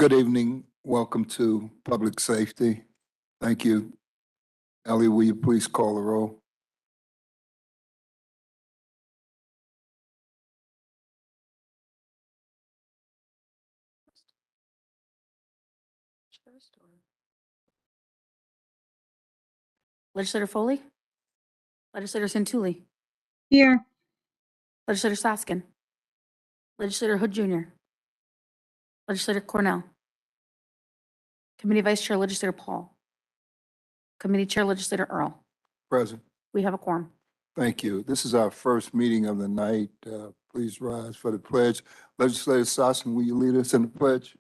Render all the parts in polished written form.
Good evening. Welcome to Public Safety. Thank you. Ellie, will you please call the roll? Legislator Foley? Legislator Santulli? Here. Legislator Soskin? Legislator Hood Jr.? Legislator Cornell? Committee Vice Chair Legislator Paul? Committee Chair Legislator Earl? Present. We have a quorum. Thank you. This is our first meeting of the night. Please rise for the pledge. Legislator Sossin, will you lead us in the pledge?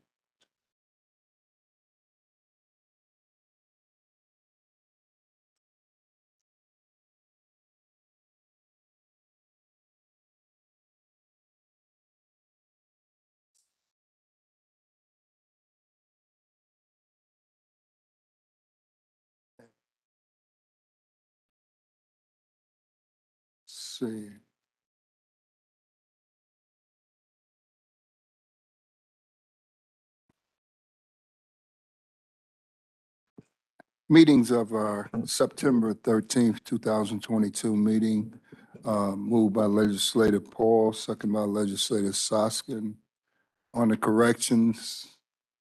See. Meetings of our September 13th, 2022 meeting, moved by Legislator Paul, second by Legislator Soskin. On the corrections,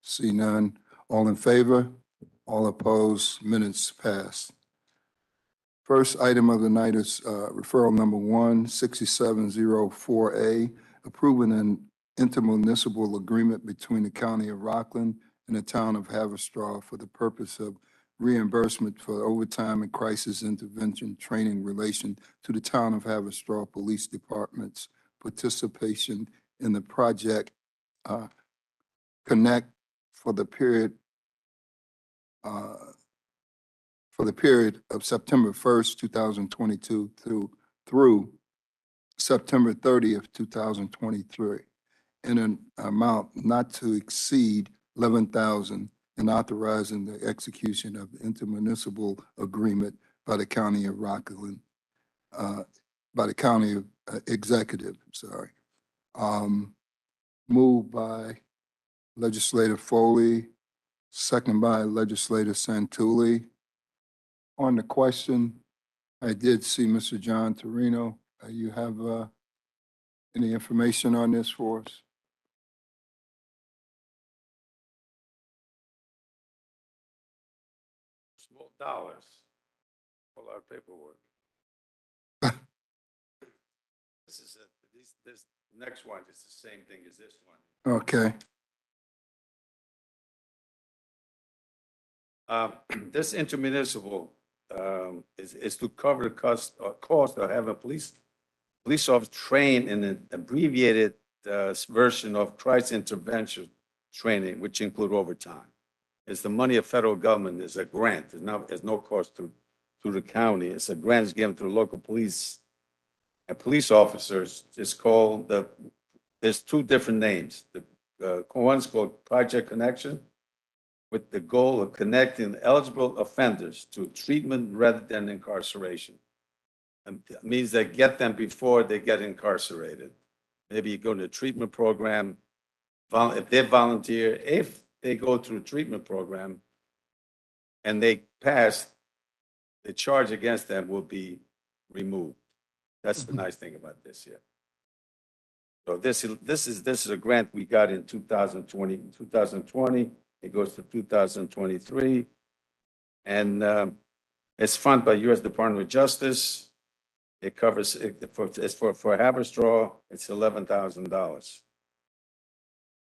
see none. All in favor? All opposed? Minutes passed. First item of the night is referral number 16704A, approving an intermunicipal agreement between the County of Rockland and the Town of Haverstraw for the purpose of reimbursement for overtime and crisis intervention training relation to the Town of Haverstraw Police Department's participation in the project Connect for the period of September 1st, 2022 through September 30th, 2023, in an amount not to exceed $11,000, and authorizing the execution of the intermunicipal agreement by the County of Rockland, by the County Executive, sorry. Moved by Legislator Foley, second by Legislator Santulli. On the question, I did see Mr. John Torino. You have any information on this for us? Small dollars, a lot of paperwork. This next one is the same thing as this one. Okay. This intermunicipal is to cover the cost of having police officers trained in an abbreviated version of crisis intervention training, which include overtime. It's the money of federal government. It's a grant. There's no cost to the county. It's a grant that's given to the local police and police officers. It's called there's two different names. One's called Project Connection, with the goal of connecting eligible offenders to treatment rather than incarceration. And it means they get them before they get incarcerated. Maybe you go to a treatment program, if they volunteer, if they go through a treatment program and they pass, the charge against them will be removed. That's the nice thing about this here. So this is a grant we got in 2020. It goes to 2023, and it's funded by U.S. Department of Justice. It covers for Haverstraw. It's $11,000,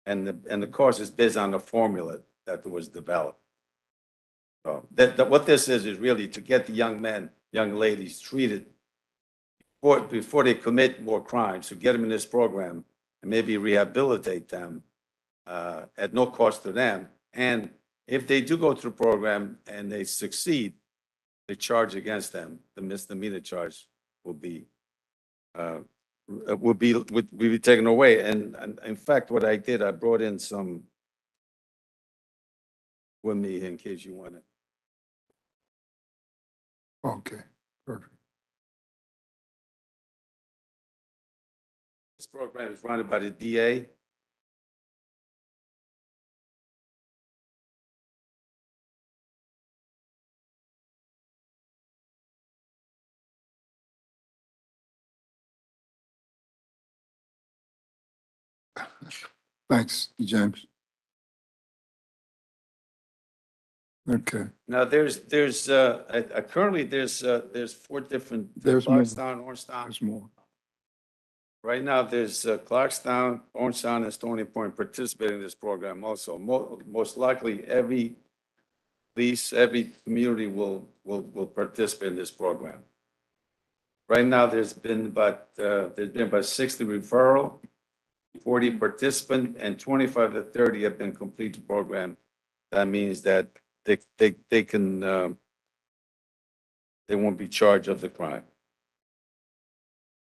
and the course is based on a formula that was developed. So what this is really to get the young men, young ladies treated before they commit more crimes, to get them in this program and maybe rehabilitate them at no cost to them. And if they do go through the program and they succeed, the charge against them, the misdemeanor charge, will be taken away. And in fact, what I did, I brought in some with me in case you want it. Okay, perfect. This program is run by the DA. Thanks, James. Okay, Now, currently, there's four different, There's more. Clarkstown, Orangetown. there's more. Right now, there's Clarkstown, Orangetown, and Stony Point participating in this program also. Most likely, every community will participate in this program. Right now, there's been about 60 referral, 40 participant, and 25 to 30 have been complete the program. That means that they can, they won't be charged of the crime.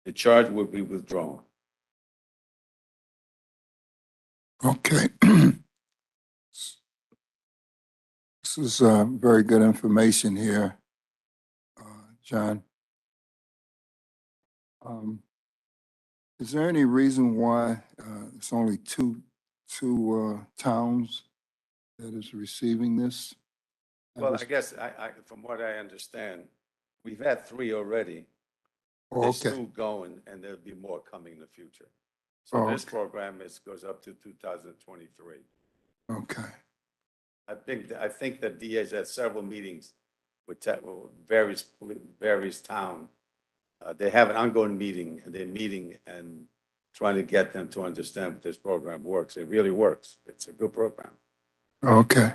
The charge will be withdrawn. Okay. This is very good information here, John. Is there any reason why it's only two towns that is receiving this? Well, I guess from what I understand, we've had 3 already. Oh, There's okay, 2 going, and there'll be more coming in the future. Oh, So this okay. program goes up to 2023. okay, I think that DA's had several meetings with various town. They have an ongoing meeting, and they're meeting and trying to get them to understand what this program works. It really works. It's a good program. okay.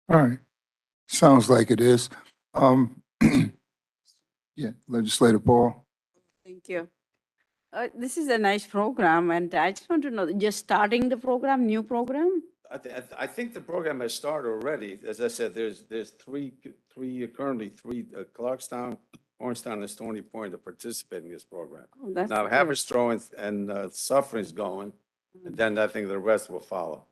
All right. Sounds like it is. Yeah, Legislator Paul. Thank you. This is a nice program, and I just want to know, just starting the program, new program? I think the program has started already. As I said, there's currently three, Clarkstown, Orangetown, and Stony Point are participating in this program. Oh, that's Now, good. Haverstraw and Suffern is going, and then I think the rest will follow.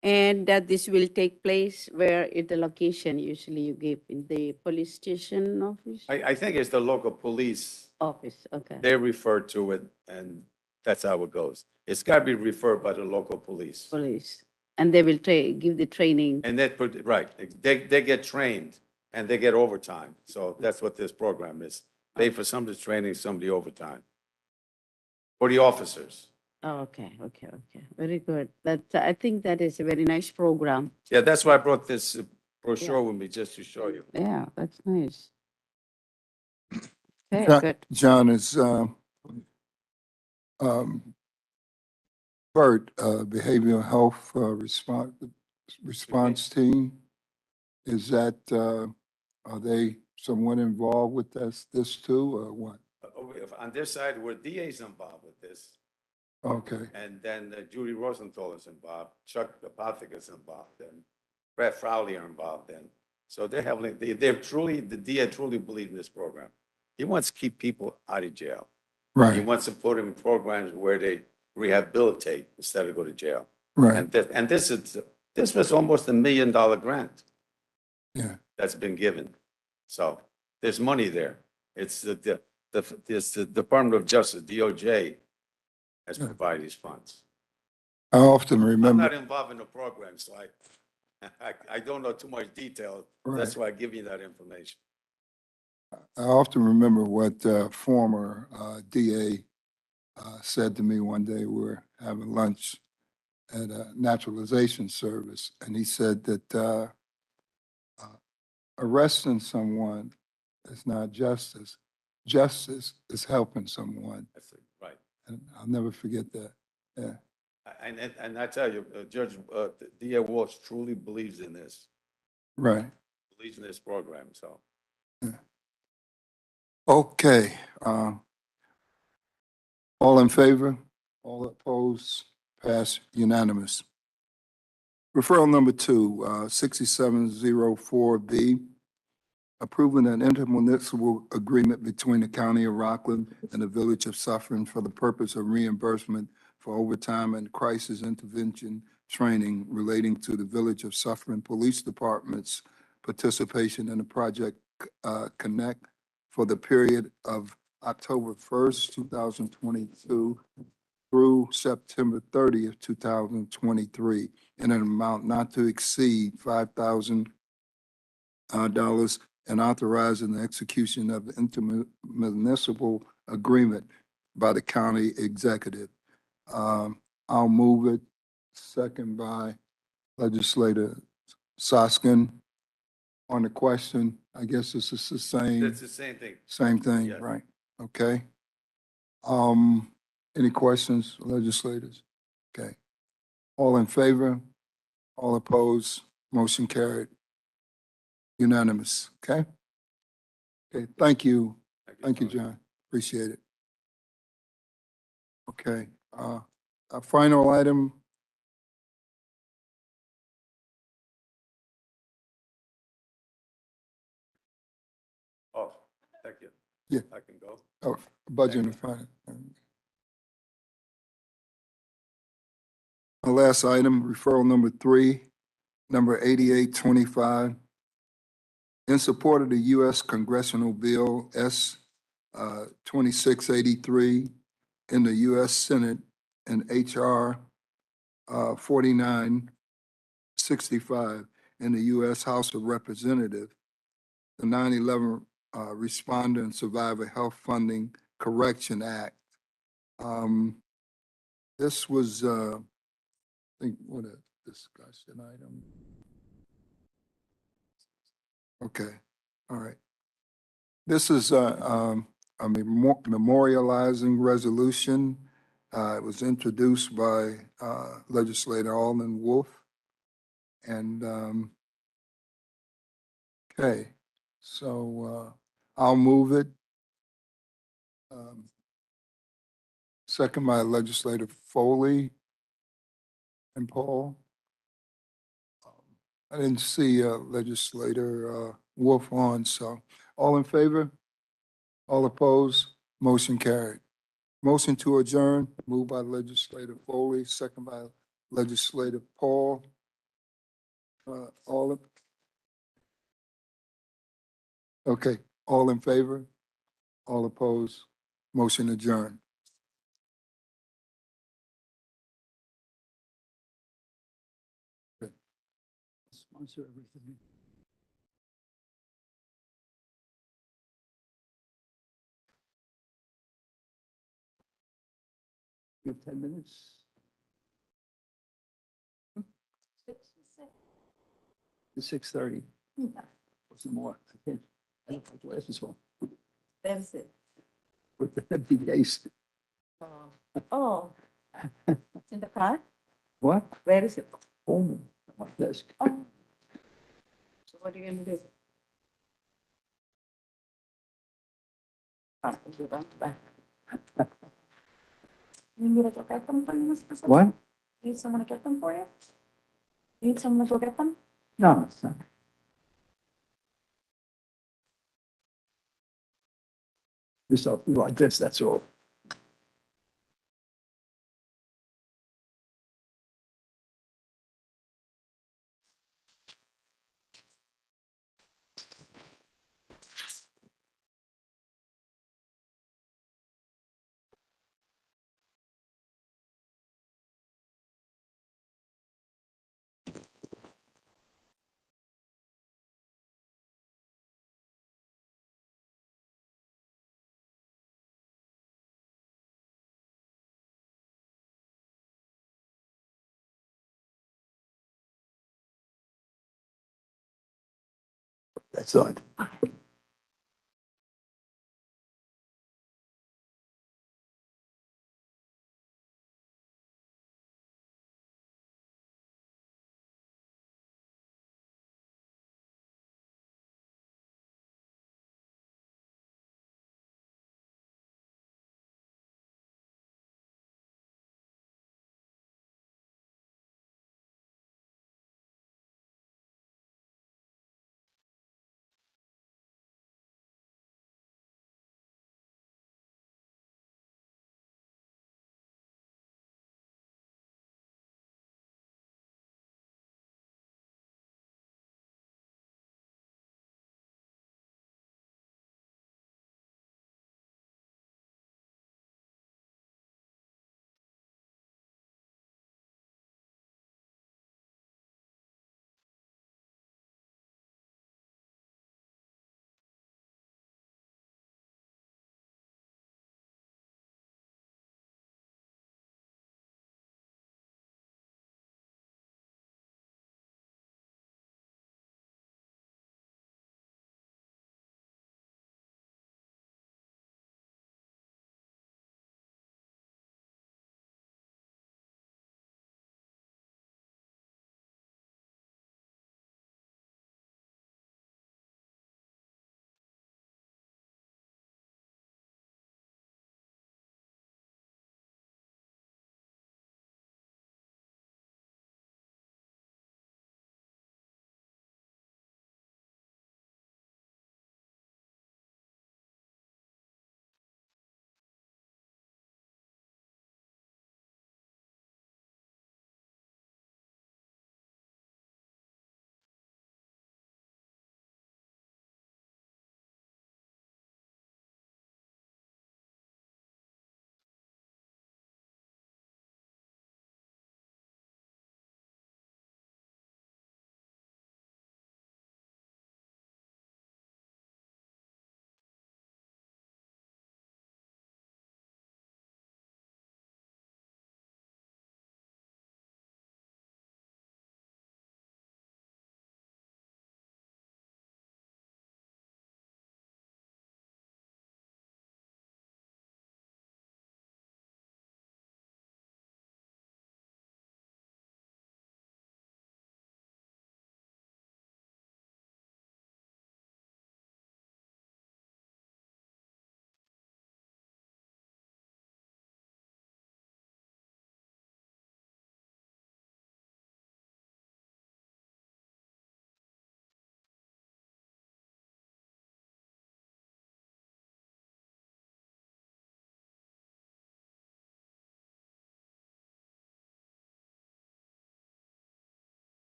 And that this will take place where at the location usually you give in the police station office? I think it's the local police, Office, okay. they refer to it, and that's how it goes. It's got to be referred by the local police. Police. And they will give the training. And right, they get trained, and they get overtime. So that's what this program is. Pay for some of the training, some of the overtime. For the officers. Oh, okay. Very good. I think that is a very nice program. Yeah, that's why I brought this brochure with me, just to show you. Yeah, that's nice. Okay, John- good. John is BERT, Behavioral Health Response Team. Is that, are they somewhat involved with this too, or what? On this side, we're DA's involved with this. Okay, And then Judy Rosenthal is involved, Chuck Apothec is involved, and Brett Frowley are involved in. So they're heavily, the DA truly believe in this program. He wants to keep people out of jail. He right, wants to put them in programs where they rehabilitate instead of go to jail. right, And this was almost $1 million grant yeah, that's been given. So there's money there. It's the Department of Justice, DOJ, has provided these funds. I often I'm remember, not involved in the program, so I don't know too much detail. That's why I give you that information. I often remember what former DA said to me one day. We were having lunch at a naturalization service, and he said that arresting someone is not justice. Justice is helping someone, That's it, right. and I'll never forget that. Yeah, And I tell you, Judge, DA Walsh truly believes in this, right. believes in this program, so. Okay. All in favor? All opposed? Pass unanimous. Referral number 2, 6704B, approving an intermunicipal agreement between the County of Rockland and the Village of Suffern for the purpose of reimbursement for overtime and crisis intervention training relating to the Village of Suffern Police Department's participation in the Project Connect for the period of October 1st, 2022 through September 30th, 2023, in an amount not to exceed $5,000 and authorizing the execution of the intermunicipal agreement by the county executive. I'll move it. Second by Legislator Soskin. On the question, I guess this is the same, It's the same thing. same thing, Yes. right? Okay. Any questions, legislators? Okay. All in favor? All opposed? Motion carried. Unanimous, okay? Okay, thank you. Thank you, John. Appreciate it. Okay, our final item. Oh, thank you. Yeah. I can go. Oh, budget Thank and finance. Our last item, referral number 3, number 8825. In support of the U.S. Congressional Bill S. 2683 in the U.S. Senate and H.R. 4965 in the U.S. House of Representatives, the 9/11 Responder and Survivor Health Funding Correction Act. This was, I think, what a discussion item. Okay, all right. This is a memorializing resolution. It was introduced by Legislator Alden Wolf. And, okay, so I'll move it. Second by Legislator Foley and Paul. I didn't see Legislator Wolf on, so all in favor? All opposed? Motion carried. Motion to adjourn, moved by Legislator Foley, second by Legislator Paul. All, okay, all in favor? All opposed? Motion adjourned. Sponsor everything. You have 10 minutes? It's 6:30. What's the more? I can't, I don't have glasses on. That's it. With the empty case. Oh, it's in the car? What? Where is it? Home, on my desk. Oh. So what are you gonna do? Ah, I'll give them back. You need to go get them for you, Mr. President? What? Need someone to get them for you? Need someone to go get them? No, it's not. Just like this, that's all. That's all.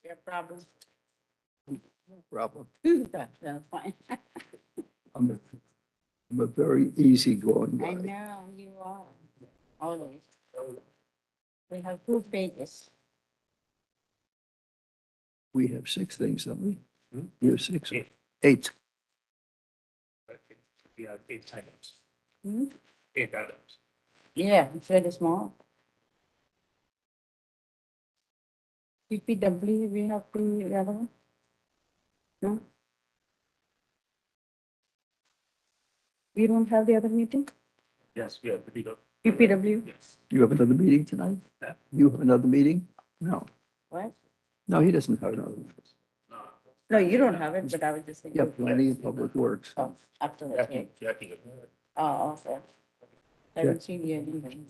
Your problem. Problem. That's fine. I'm a very easygoing I guy. know you are. Always. We have 2 pages. We have 6 things, don't we? Hmm? You have 6? Eight. 8. We have 8 items. Hmm? 8 items. Yeah, it's very small. PPW, we have the other one? No? We don't have the other meeting? Yes, we have to be the. PPW? Yes. You have another meeting tonight? Yeah. You have another meeting? No. What? No, he doesn't have another. No. No, you don't have it, but I was just saying. Yeah, planning and public works. Oh, after that, Jackie, yeah. Jackie. Oh, okay. I haven't seen you anything.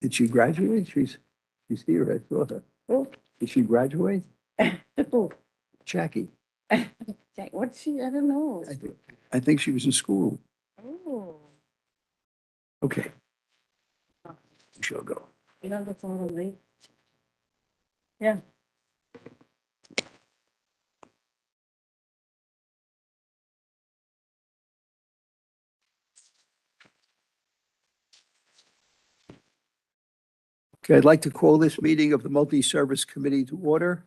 Did she graduate? She's here. I saw her. Oh, Did she graduate? oh, Jackie. what's she, I don't know. I think she was in school. Oh, Okay. She'll go. you know the phone on me? Yeah. Okay, I'd like to call this meeting of the Multi-Service Committee to order.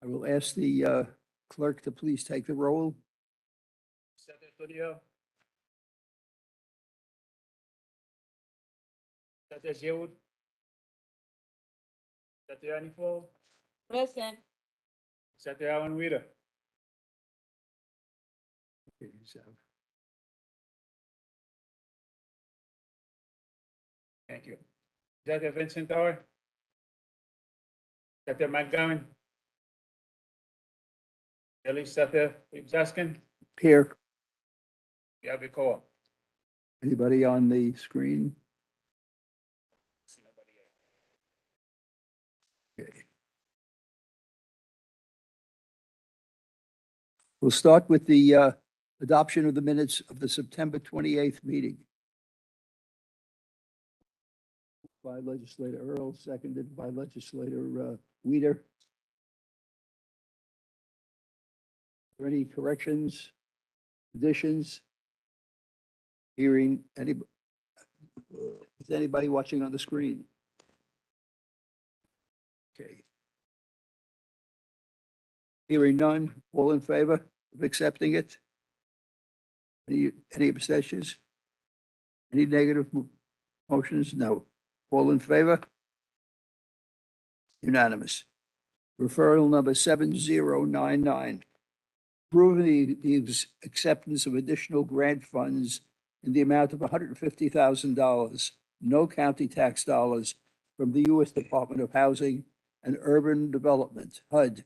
I will ask the clerk to please take the roll. Set the studio. Set the Yewood. Set the Aniflo. Present. Set the Alan Weeder. Thank you. Set the Vincent Tower. Set the McGowan. Ellie set the Zaskin. Here, Gabby Cole. anybody on the screen? Okay. We'll start with the adoption of the minutes of the September 28th meeting. By Legislator Earl, seconded by Legislator Weider. Are there any corrections, additions? Hearing any, is anybody watching on the screen? Okay. Hearing none, all in favor of accepting it? Any abstentions? Any negative motions? No. All in favor? Unanimous. Referral number 7099. Approving the acceptance of additional grant funds in the amount of $150,000, no county tax dollars, from the U.S. Department of Housing and Urban Development, HUD,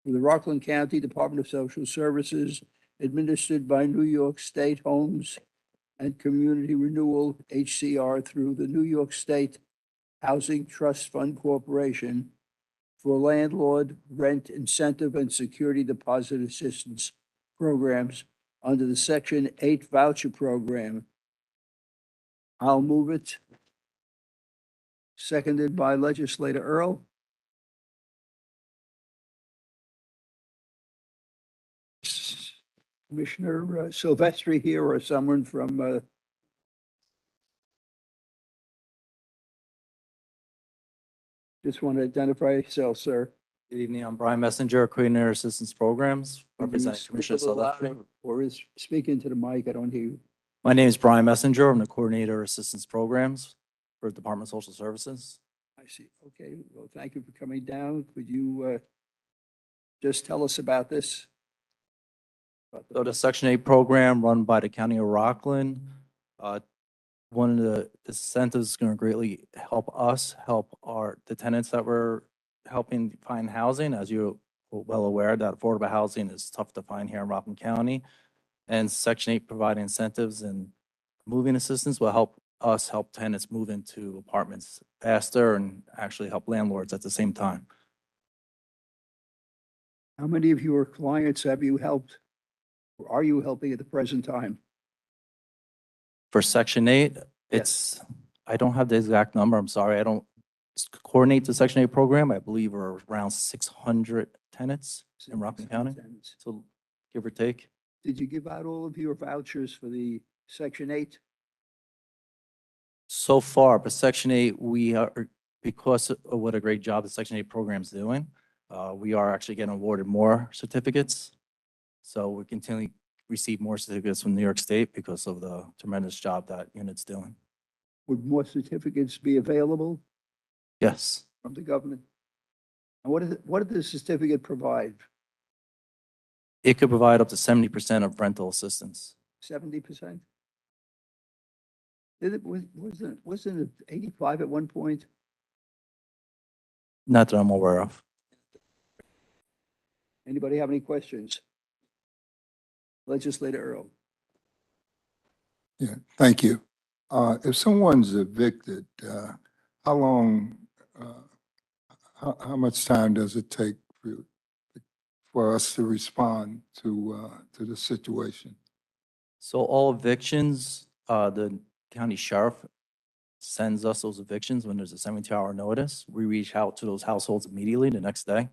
for the Rockland County Department of Social Services, administered by New York State Homes and Community Renewal, HCR, through the New York State Housing Trust Fund Corporation, for landlord rent incentive and security deposit assistance programs under the Section 8 voucher program. I'll move it. Seconded by Legislator Earl. Commissioner Silvestri here, or someone from just want to identify yourself, sir. Good evening, I'm Brian Messenger, Coordinator Assistance Programs, representing Commissioner Silvestri. Or is speaking to the mic, I don't hear you. My name is Brian Messenger, I'm the Coordinator Assistance Programs for Department of Social Services. I see. Okay, well, thank you for coming down. Could you just tell us about this? So the Section 8 program run by the County of Rockland, one of the incentives is going to greatly help us, help the tenants that we're helping find housing. As you're well aware, that affordable housing is tough to find here in Rockland County. And Section 8 providing incentives and moving assistance will help us help tenants move into apartments faster and actually help landlords at the same time. How many of your clients have you helped? Or are you helping at the present time? For Section 8, it's, I don't have the exact number, I'm sorry, I don't coordinate the Section 8 program. I believe we're around 600 tenants in Rockland County, so give or take. Did you give out all of your vouchers for the Section 8? So far, but Section 8, we are, because of what a great job the Section 8 program is doing, we are actually getting awarded more certificates. So we continually receive more certificates from New York State because of the tremendous job that unit's doing. Would more certificates be available Yes. from the government? And what did the certificate provide? It could provide up to 70% of rental assistance. 70%? Wasn't it 85 at one point? Not that I'm aware of. Anybody have any questions? Legislator Earl. Yeah, thank you. If someone's evicted, how long, how much time does it take for us to respond to the situation? So all evictions, the county sheriff sends us those evictions when there's a 72-hour notice. We reach out to those households immediately the next day,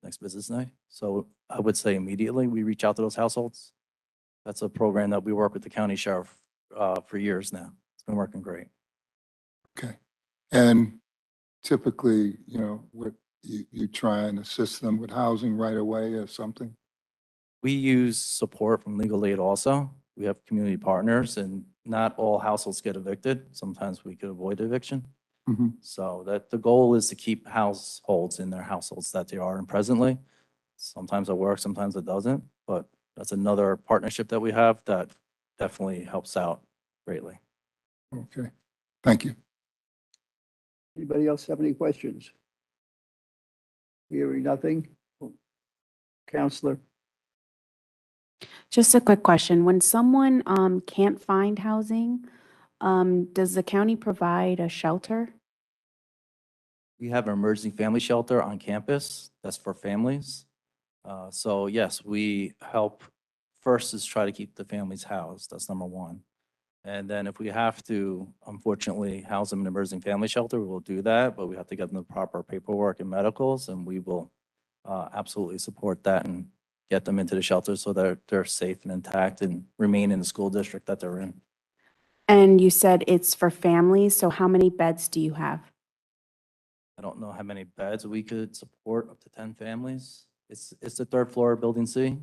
next business day. So I would say immediately we reach out to those households. That's a program that we work with the county sheriff for years now. It's been working great. Okay. And typically, you know, what you try and assist them with housing right away or something? We use support from legal aid also. We have community partners, and not all households get evicted. Sometimes we could avoid eviction. Mhm. So that the goal is to keep households in their households that they are in presently. Sometimes it works, sometimes it doesn't, but that's another partnership that we have that definitely helps out greatly. Okay, thank you. Anybody else have any questions? Hearing nothing? Counselor? Just a quick question. When someone can't find housing, does the county provide a shelter? We have an emergency family shelter on campus that's for families. So yes, we help. First is try to keep the families housed. That's number one. And then if we have to, unfortunately, house them in an emergency family shelter, we will do that, but we have to get them the proper paperwork and medicals, and we will absolutely support that and get them into the shelter so that they're safe and intact and remain in the school district that they're in. And you said it's for families, so how many beds do you have? I don't know how many beds we could support, up to 10 families. It's the third floor of Building C.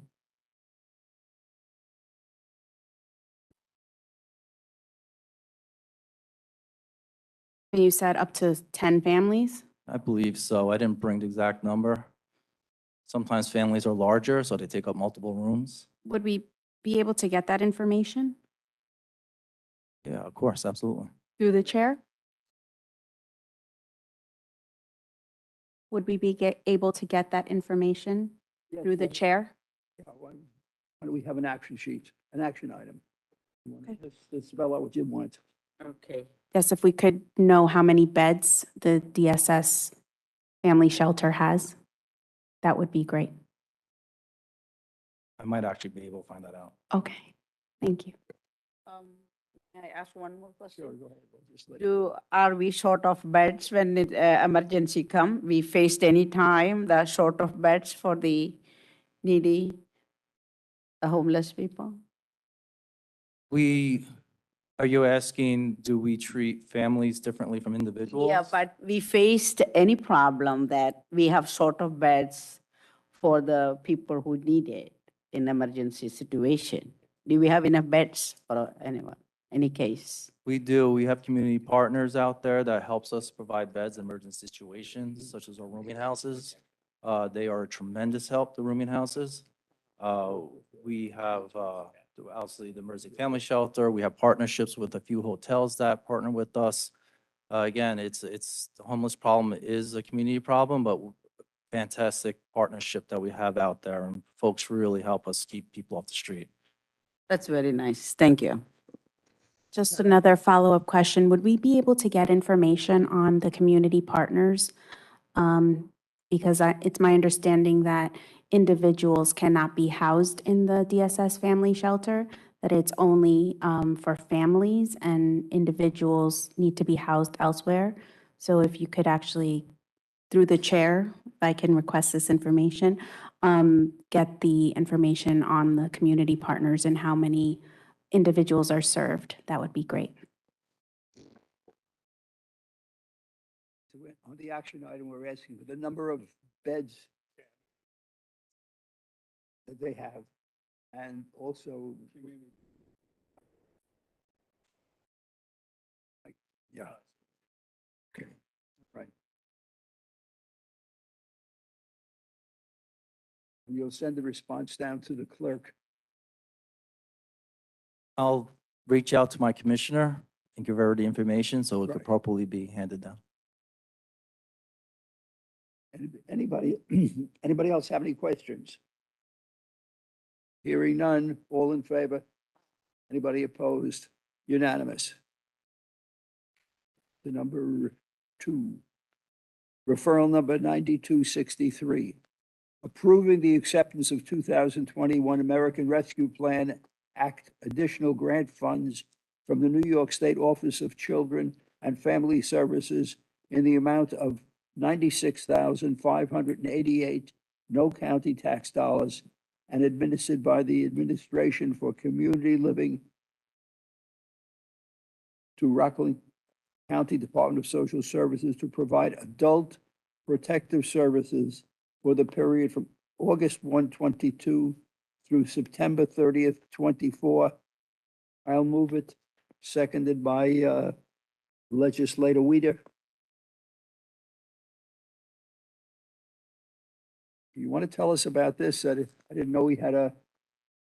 You said up to 10 families? I believe so. I didn't bring the exact number. Sometimes families are larger, so they take up multiple rooms. Would we be able to get that information Yeah, of course, absolutely. through the chair? Would we be able to get that information through the chair? Yeah, why don't we have an action sheet, an action item? Okay. Let's spell out what you want. Okay. Yes, if we could know how many beds the DSS family shelter has, that would be great. I might actually be able to find that out. Okay, thank you. Can I ask one more question? Sure, go ahead, legislator. Are we short of beds when it, emergency come? We faced any time the short of beds for the needy, the homeless people? Are you asking, do we treat families differently from individuals? Yeah, but we faced any problem that we have short of beds for the people who need it in emergency situation? Do we have enough beds for anyone, any case? We do. We have community partners out there that helps us provide beds in emergency situations, such as our rooming houses. They are a tremendous help, the rooming houses. We have, obviously, the emergency family shelter. We have partnerships with a few hotels that partner with us. Again, it's the homeless problem is a community problem, but fantastic partnership that we have out there, and folks really help us keep people off the street. That's very nice. Thank you. Just another follow-up question. Would we be able to get information on the community partners? Because it's my understanding that individuals cannot be housed in the DSS family shelter, that it's only for families and individuals need to be housed elsewhere. So if you could actually, through the chair, if I can request this information, get the information on the community partners and how many individuals are served, that would be great. So on the action item, we're asking for the number of beds that they have, and also. Yeah. Okay, right. And you'll send the response down to the clerk. I'll reach out to my commissioner and give her the information so it could Right. properly be handed down. Anybody, anybody else have any questions? Hearing none, all in favor? Anybody opposed? Unanimous. The number 2, referral number 9263, approving the acceptance of 2021 American Rescue Plan Act additional grant funds from the New York State Office of Children and Family Services in the amount of $96,588 no county tax dollars and administered by the Administration for Community Living to Rockland County Department of Social Services to provide adult protective services for the period from August 1, 22 through September 30th, 24. I'll move it, seconded by Legislator Weider. You want to tell us about this? I didn't know we had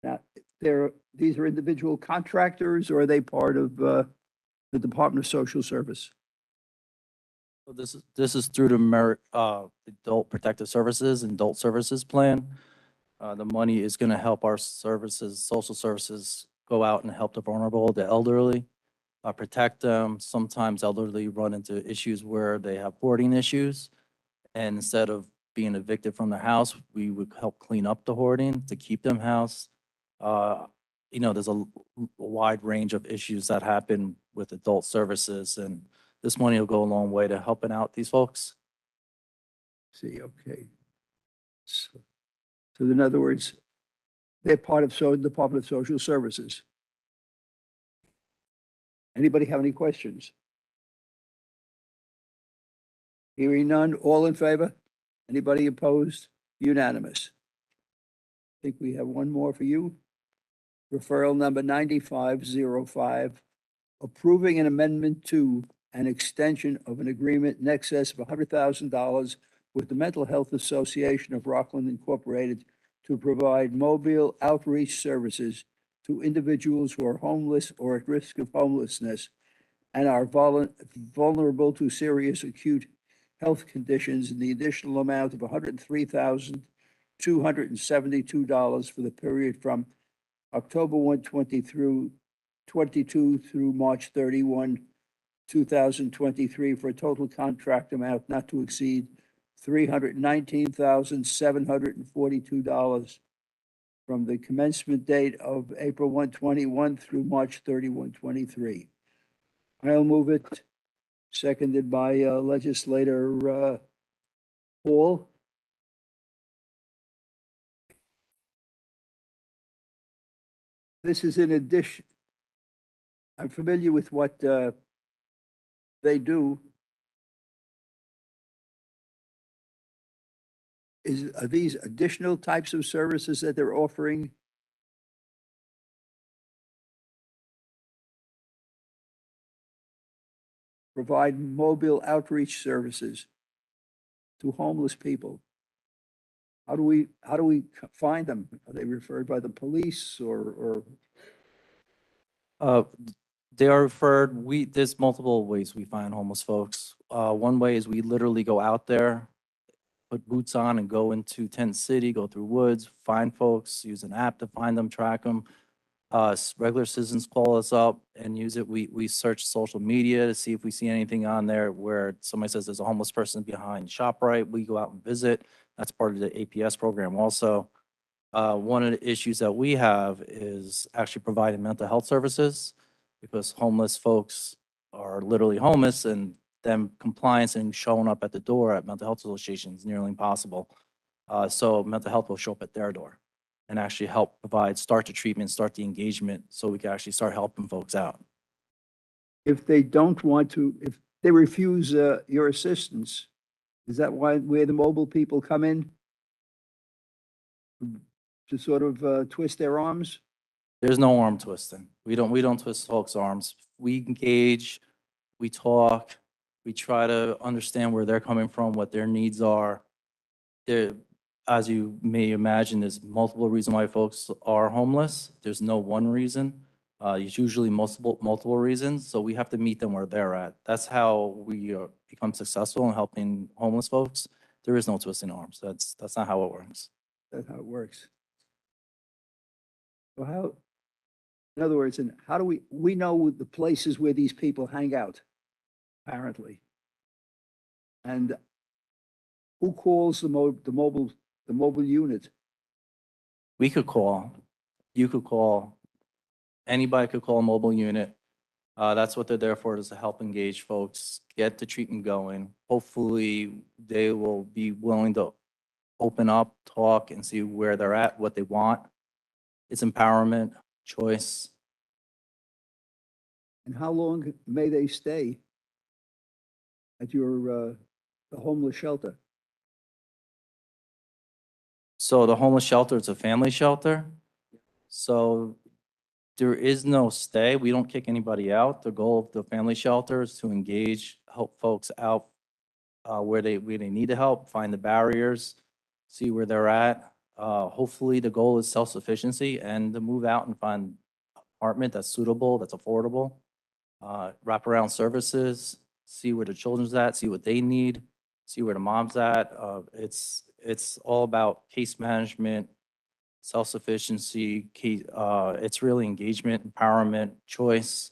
now, these are individual contractors, or are they part of the Department of Social Service? So this is through the Adult Protective Services and Adult Services Plan. The money is going to help our services, social services, go out and help the vulnerable, the elderly, protect them. Sometimes elderly run into issues where they have hoarding issues. And instead of being evicted from their house, we would help clean up the hoarding to keep them housed. There's a wide range of issues that happen with adult services, and this money will go a long way to helping out these folks. See, okay. So in other words, they're part of the Department of Social Services. Anybody have any questions? Hearing none, all in favor? Anybody opposed? Unanimous. I think we have one more for you. Referral number 9505, approving an amendment to an extension of an agreement in excess of $100,000 with the Mental Health Association of Rockland Incorporated to provide mobile outreach services to individuals who are homeless or at risk of homelessness and are vulnerable to serious acute health conditions in the additional amount of $103,272 for the period from October 1, 22 through March 31, 2023, for a total contract amount not to exceed $319,742 from the commencement date of April 1, 21 through March 31, 23. I'll move it, seconded by Legislator Hall. This is in addition. I'm familiar with what they do. Are these additional types of services that they're offering? Provide mobile outreach services to homeless people. How do we find them? Are they referred by the police or? They are referred, there's multiple ways we find homeless folks. One way is we literally go out there, put boots on and go into tent city, go through woods, find folks, use an app to find them, track them. Regular citizens call us up and use it. We search social media to see if we see anything on there where somebody says there's a homeless person behind ShopRite. We go out and visit. That's part of the APS program also. One of the issues that we have is actually providing mental health services, because homeless folks are literally homeless and them compliance and showing up at the door at mental health associations is nearly impossible. So mental health will show up at their door and actually help provide, start the treatment, start the engagement, so we can actually start helping folks out. If they don't want to, if they refuse your assistance, is that where the mobile people come in? To sort of twist their arms? There's no arm twisting. We don't twist folks' arms. We engage, we talk, we try to understand where they're coming from, what their needs are. There, as you may imagine, there's multiple reasons why folks are homeless. There's no one reason. It's usually multiple reasons. So we have to meet them where they're at. That's how we become successful in helping homeless folks. There is no twisting arms. That's not how it works. That's how it works. So how, in other words, and how do we know the places where these people hang out, apparently? And who calls the mobile unit? We could call, you could call, anybody could call a mobile unit. That's what they're there for, is to help engage folks, get the treatment going. Hopefully, they will be willing to open up, talk, and see where they're at, what they want. It's empowerment, choice. And how long may they stay at your, the homeless shelter? So the homeless shelter is a family shelter. So there is no stay. We don't kick anybody out. The goal of the family shelter is to engage, help folks out where they need to help, find the barriers, see where they're at. Hopefully, the goal is self-sufficiency and to move out and find an apartment that's suitable, that's affordable. Wraparound services, see where the children's at, see what they need, see where the mom's at. It's all about case management, self-sufficiency. It's really engagement, empowerment, choice.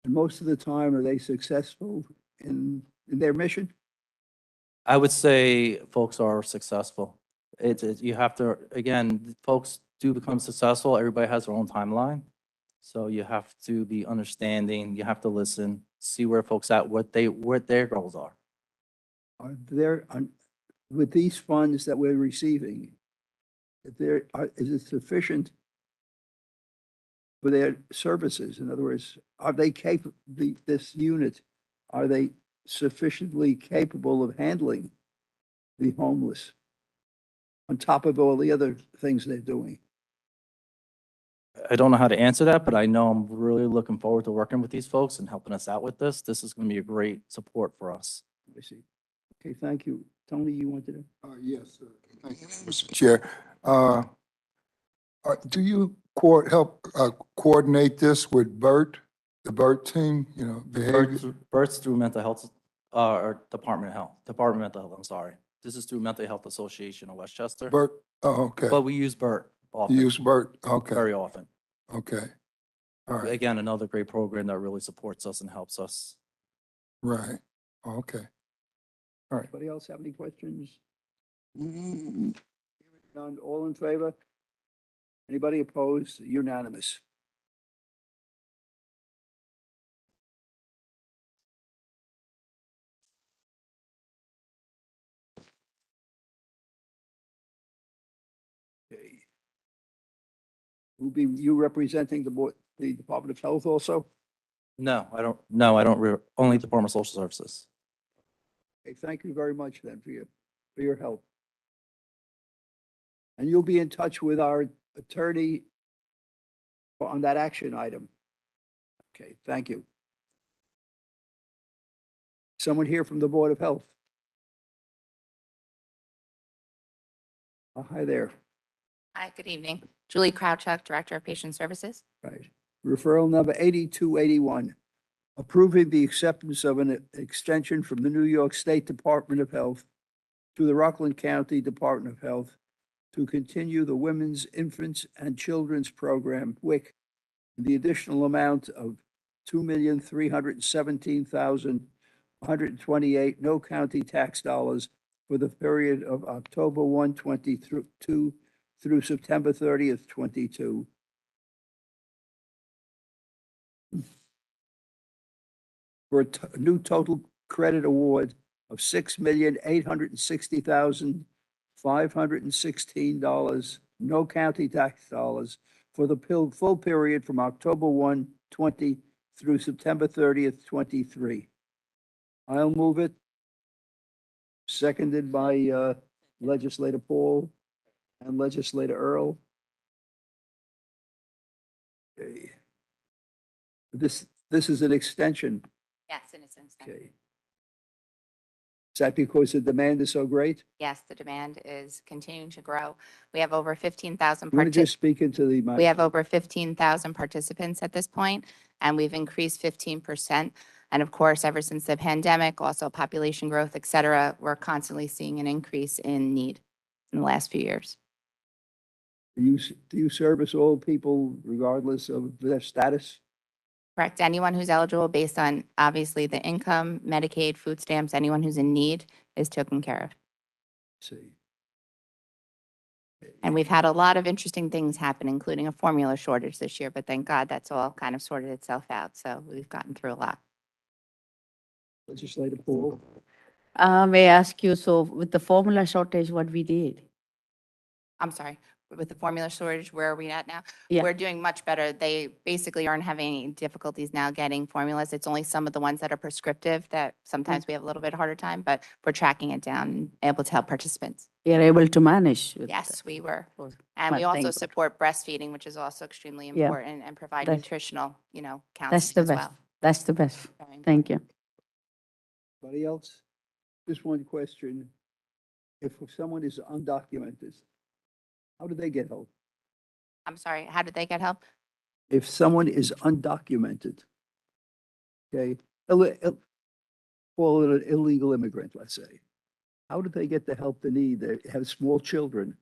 And most of the time, are they successful in their mission? I would say folks are successful. You have to, again, folks do become successful. Everybody has their own timeline. So you have to be understanding, you have to listen, see where folks at, what their goals are. Are there, with these funds that we're receiving, is it sufficient for their services? In other words, are they capable, this unit, are they sufficiently capable of handling the homeless on top of all the other things they're doing? I don't know how to answer that, but I know I'm really looking forward to working with these folks and helping us out with this. This is going to be a great support for us. I see. Okay, thank you. Tony, you wanted to? Yes, sir. Thank you, Mr. Chair. Do you help coordinate this with BERT, the BERT team, behavior? Births through mental health, or Department of mental health, I'm sorry. This is through Mental Health Association of Westchester. BERT, okay. But we use BERT often. You use BERT, okay, Very often. okay. All right, Again, another great program that really supports us and helps us. right, okay. All right. Anybody else have any questions? None, all in favor? Anybody opposed? Unanimous. Okay. Will be you representing the board, the Department of Health also? No, I don't, only Department of Social Services. Okay, thank you very much then for your help. And you'll be in touch with our attorney on that action item. Okay, thank you. Someone here from the Board of Health? Hi there. Hi, good evening. Julie Krawchuk, Director of Patient Services. Right. Referral number 8281, approving the acceptance of an extension from the New York State Department of Health to the Rockland County Department of Health to continue the Women's, Infants, and Children's Program, WIC, the additional amount of $2,317,128 no county tax dollars for the period of October 1, 2022 through September 30th, 22. for a new total credit award of $6,860,516, no county tax dollars, for the full period from October 1, 20 through September 30th, 23. I'll move it. Seconded by Legislator Paul and Legislator Earl. Okay. This is an extension. Yes, in a sense. Okay. Is that because the demand is so great? Yes, the demand is continuing to grow. We have over 15,000 You want to just speak into the mic? We have over 15,000 participants at this point, and we've increased 15%. And of course, ever since the pandemic, also population growth, et cetera, we're constantly seeing an increase in need in the last few years. Do you service all people regardless of their status? Correct. Anyone who's eligible based on obviously the income, Medicaid, food stamps, anyone who's in need is taken care of. See. And we've had a lot of interesting things happen, including a formula shortage this year, but thank God that's all kind of sorted itself out. So we've gotten through a lot. Legislator Paul? May I ask you, so with the formula shortage, what we did? I'm sorry, with the formula shortage, where are we at now? Yeah. We're doing much better. They basically aren't having any difficulties now getting formulas. It's only some of the ones that are prescriptive that sometimes we have a little bit harder time, but we're tracking it down and able to help participants. You're able to manage with Yes, we were. that? And we Well, also thank God. support breastfeeding, which is also extremely Yeah. important, and provide That's- nutritional, That's counseling the as best. well. That's the best. Very important. Thank you. Anybody else? Just one question. If someone is undocumented, how do they get help? I'm sorry, how did they get help? If someone is undocumented, okay, call it an illegal immigrant, let's say, how do they get the help they need? They have small children.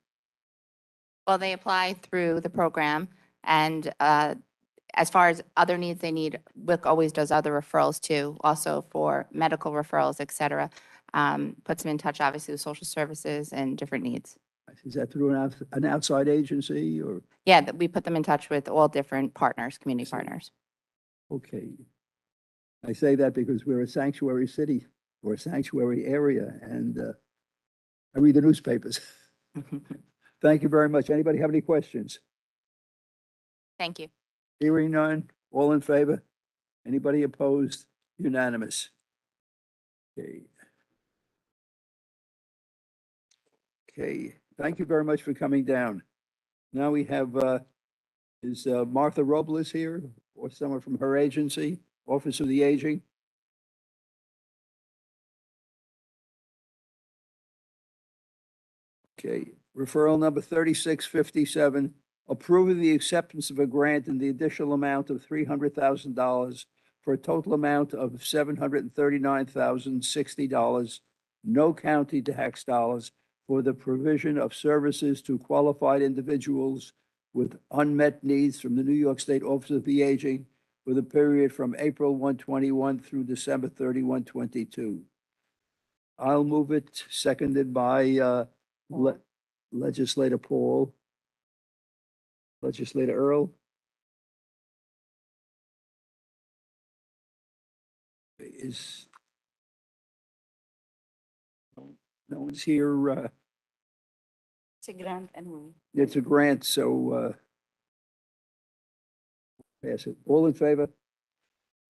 Well, they apply through the program, and as far as other needs they need, WIC always does other referrals too, also for medical referrals, et cetera. Puts them in touch, obviously, with social services and different needs. Is that through an outside agency or? Yeah, we put them in touch with all different partners, community See. partners. Okay. I say that because we're a sanctuary city or a sanctuary area, and I read the newspapers. Thank you very much. Anybody have any questions? Thank you. Hearing none, all in favor? Anybody opposed? Unanimous. Okay. Okay, thank you very much for coming down. Now we have, is Martha Robles here or someone from her agency, Office of the Aging? Okay, referral number 3657, approving the acceptance of a grant in the additional amount of $300,000 for a total amount of $739,060, no county tax dollars, for the provision of services to qualified individuals with unmet needs from the New York State Office of the Aging for the period from April 1/21 through December 31, 22. I'll move it, seconded by Legislator Paul. Legislator Earl. Is no one's here. It's a grant and It's a grant, so pass it. All in favor?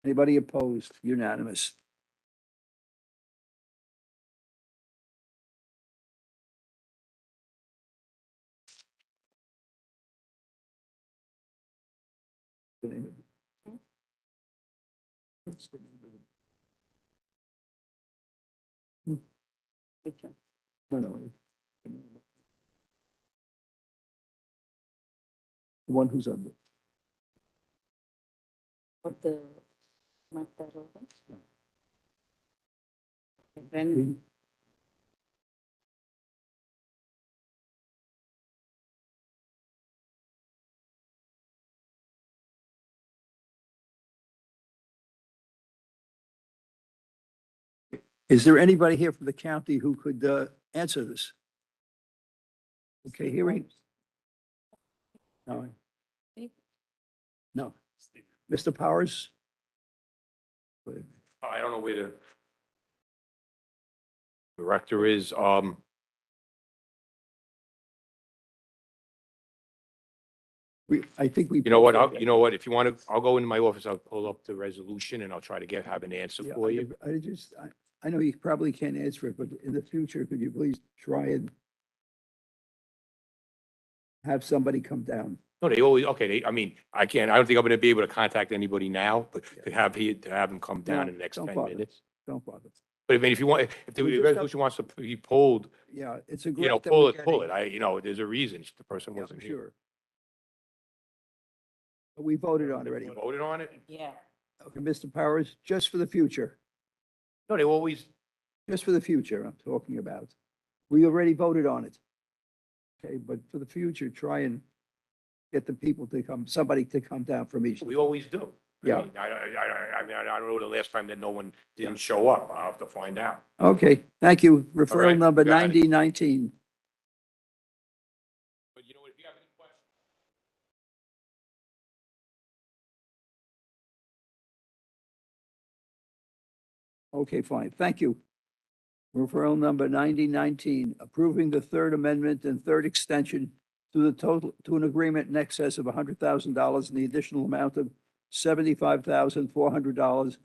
Anybody opposed? Unanimous. No. The one who's under. what the. Is there anybody here from the county who could answer this? Okay, hearing. No. No. Mr. Powers? I don't know where the director is. I think we. You know what? You know what? If you want to, I'll go into my office. I'll pull up the resolution and I'll try to have an answer Yeah, for you. I know you probably can't answer it, but in the future, could you please try and have somebody come down? No, they always, okay, I mean, I don't think I'm gonna be able to contact anybody now, but to have him come down in the next Don't 10 bother. minutes. Don't bother. But I mean, if you want, if the We just have- resolution wants to be pulled, Yeah, it's a you know, grant that pull we're it, pull getting. it. There's a reason the person Yeah, wasn't here. sure. But we voted on it already. You voted on it? Yeah. Okay, Mr. Powers, just for the future, No, they always, just for the future, I'm talking about. We already voted on it. Okay, but for the future, try and get the people to come, somebody to come down from each. we always do. Yeah. I mean, I don't know the last time that no one didn't show up. I'll have to find out. Okay, thank you. All Referral right, number got it. 9019. But you know what, if you have any questions. Okay, fine, thank you. Referral number 9019, approving the third amendment and third extension to an agreement in excess of $100,000 and the additional amount of $75,400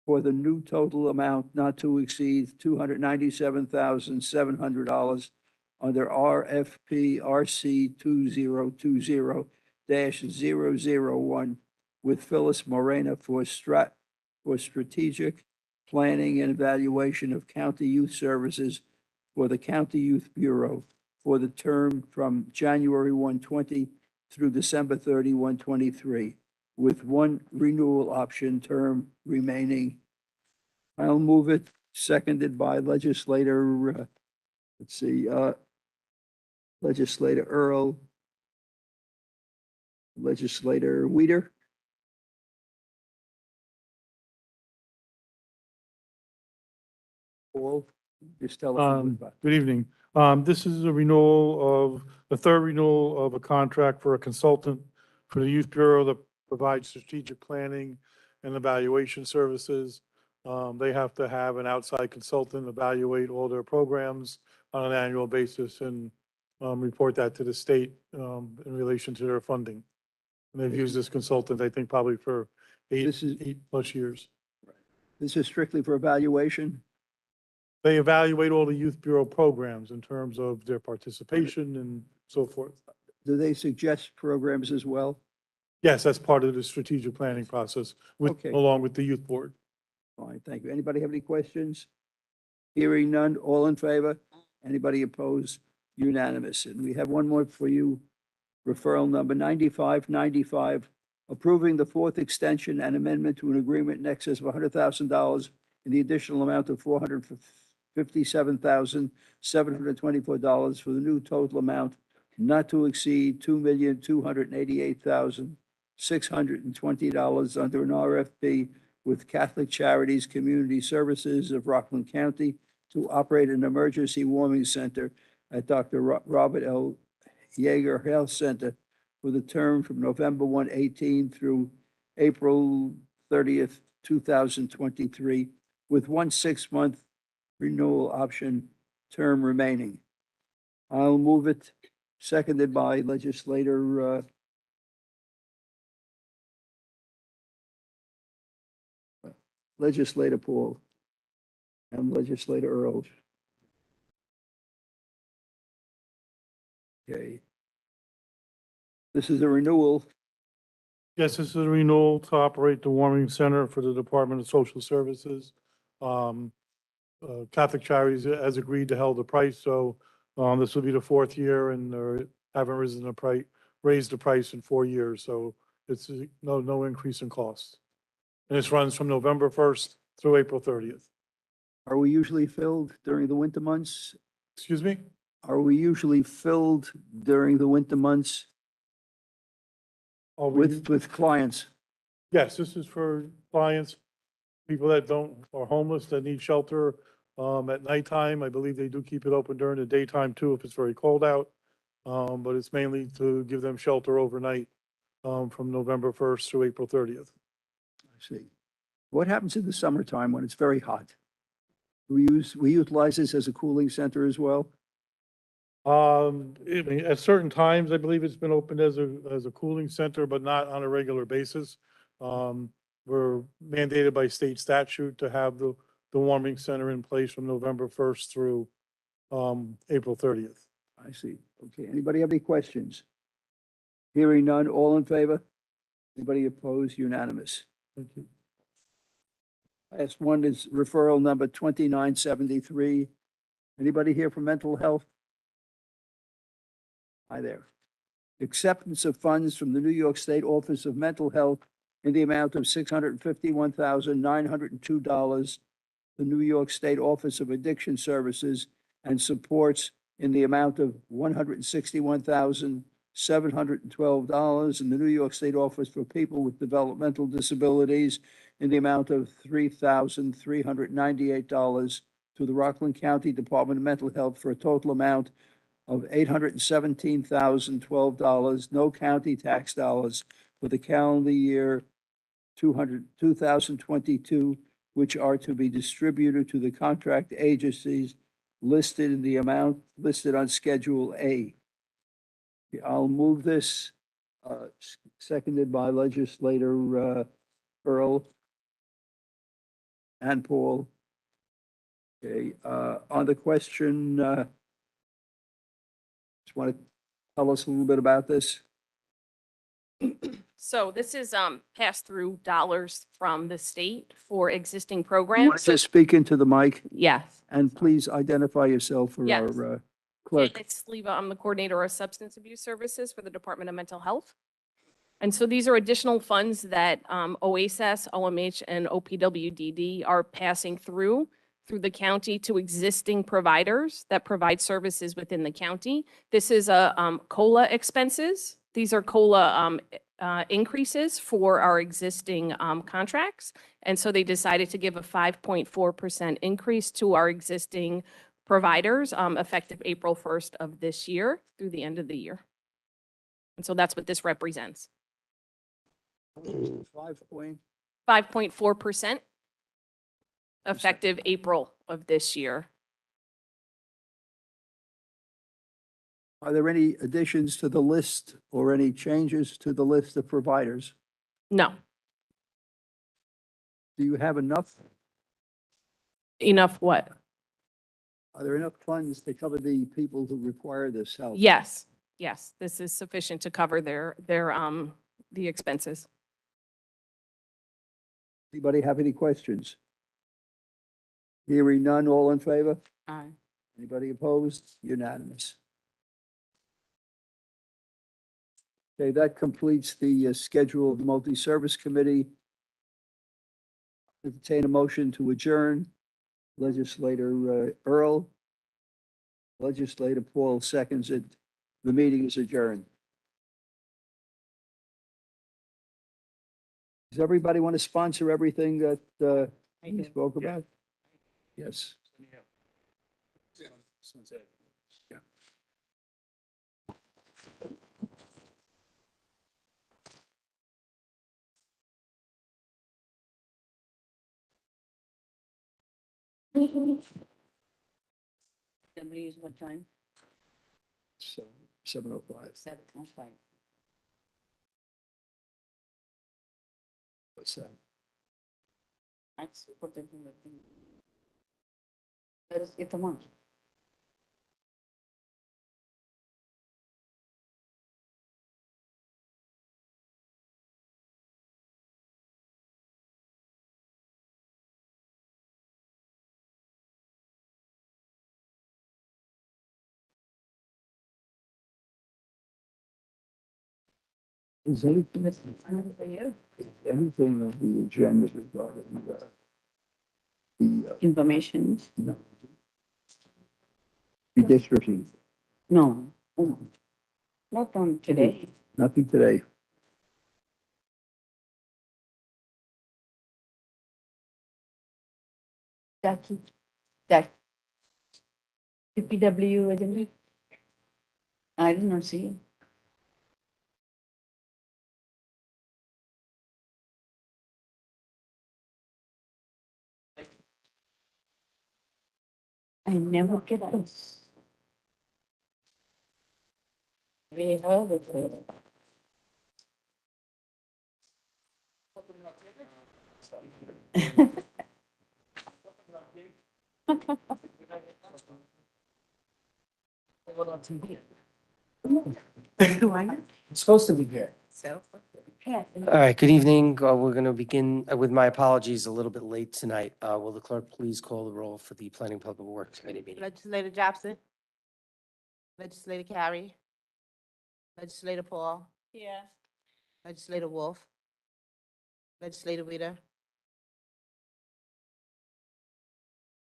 for the new total amount not to exceed $297,700 under RFP RC 2020-001 with Phyllis Morena for strategic planning and evaluation of county youth services for the County Youth Bureau for the term from January 1/20 through December 31, 23, with one renewal option term remaining. I'll move it, seconded by legislator, Legislator Earl, Legislator Weider. Paul, just tell us. Good evening. This is a renewal of, the third renewal of a contract for a consultant for the Youth Bureau that provides strategic planning and evaluation services. They have to have an outside consultant evaluate all their programs on an annual basis and report that to the state in relation to their funding. And they've used this consultant, I think, probably for This is- 8+ years. This is strictly for evaluation. They evaluate all the Youth Bureau programs in terms of their participation and so forth. Do they suggest programs as well? Yes, that's part of the strategic planning process with, Okay. along with the youth board. Fine, thank you. Anybody have any questions? Hearing none, all in favor? Anybody opposed? Unanimous. And we have one more for you. Referral number 9595, approving the fourth extension and amendment to an agreement in excess of $100,000 in the additional amount of $457,724 for the new total amount not to exceed $2,288,620 under an RFP with Catholic Charities Community Services of Rockland County to operate an emergency warming center at Dr. Robert L. Yeager Health Center for the term from November 1/18 through April 30th, 2023, with one 6-month renewal option term remaining. I'll move it, seconded by Legislator Legislator Paul and Legislator Earl. Okay. This is a renewal. Yes, this is a renewal to operate the warming center for the Department of Social Services. Catholic Charities has agreed to hold the price, so this will be the 4th year and they haven't raised the price in 4 years, so it's no increase in cost. And this runs from November 1st through April 30th. Are we usually filled during the winter months? Excuse me? Are we usually filled during the winter months Are we- with clients? Yes, this is for clients, people that are homeless, that need shelter at nighttime. I believe they do keep it open during the daytime too, if it's very cold out. But it's mainly to give them shelter overnight from November 1st through April 30th. I see. What happens in the summertime when it's very hot? We utilize this as a cooling center as well? I mean, at certain times, I believe it's been opened as a cooling center, but not on a regular basis. We're mandated by state statute to have the warming center in place from November 1st through, April 30th. I see. Okay, anybody have any questions? Hearing none, all in favor? Anybody opposed? Unanimous. Thank you. Last one is referral number 2973. Anybody here for mental health? Hi there. Acceptance of funds from the New York State Office of Mental Health in the amount of $651,902. The New York State Office of Addiction Services and supports in the amount of $161,712, and the New York State Office for People with Developmental Disabilities in the amount of $3,398 to the Rockland County Department of Mental Health for a total amount of $817,012, no county tax dollars, for the calendar year 2022, which are to be distributed to the contract agencies listed in the amount listed on Schedule A. I'll move this, seconded by Legislator Earl and Paul. Okay, on the question, just want to tell us a little bit about this? So this is pass-through dollars from the state for existing You want programs. to speak into the mic Yes. and please identify yourself for Yes. our clerk. It's Leva. I'm the coordinator of substance abuse services for the Department of Mental Health. And so these are additional funds that OASAS, OMH, and OPWDD are passing through the county to existing providers that provide services within the county. This is a COLA expenses. These are COLA increases for our existing contracts. And so they decided to give a 5.4% increase to our existing providers effective April 1st of this year through the end of the year. And so that's what this represents. 5.4% effective April of this year. Are there any additions to the list or any changes to the list of providers? No, Do you have enough? enough what? Are there enough funds to cover the people who require this help? Yes, yes, this is sufficient to cover the expenses. Anybody have any questions? Hearing none, all in favor? Aye. Anybody opposed? Unanimous. Okay, that completes the schedule of the multi-service committee. Entertain a motion to adjourn. Legislator Earl. Legislator Paul seconds it. The meeting is adjourned. Does everybody want to sponsor everything that we spoke about? Yes. Yeah. W is what time? So 7:05. 7:05. What's that? That's important. Let us get the one. Is anything on the agenda regarding the Information? no, redistricting? No. Oh, not on today. Nothing today. Jackie. That. PPW, isn't it? I did not see it. I never get this. We have it. It's supposed to be here. All right, good evening. We're going to begin with my apologies, a little bit late tonight. Will the clerk please call the roll for the Planning Public Works Committee meeting? Legislator Jackson. Legislator Carey. Legislator Paul. Yeah. Legislator Wolf. Legislator Rita.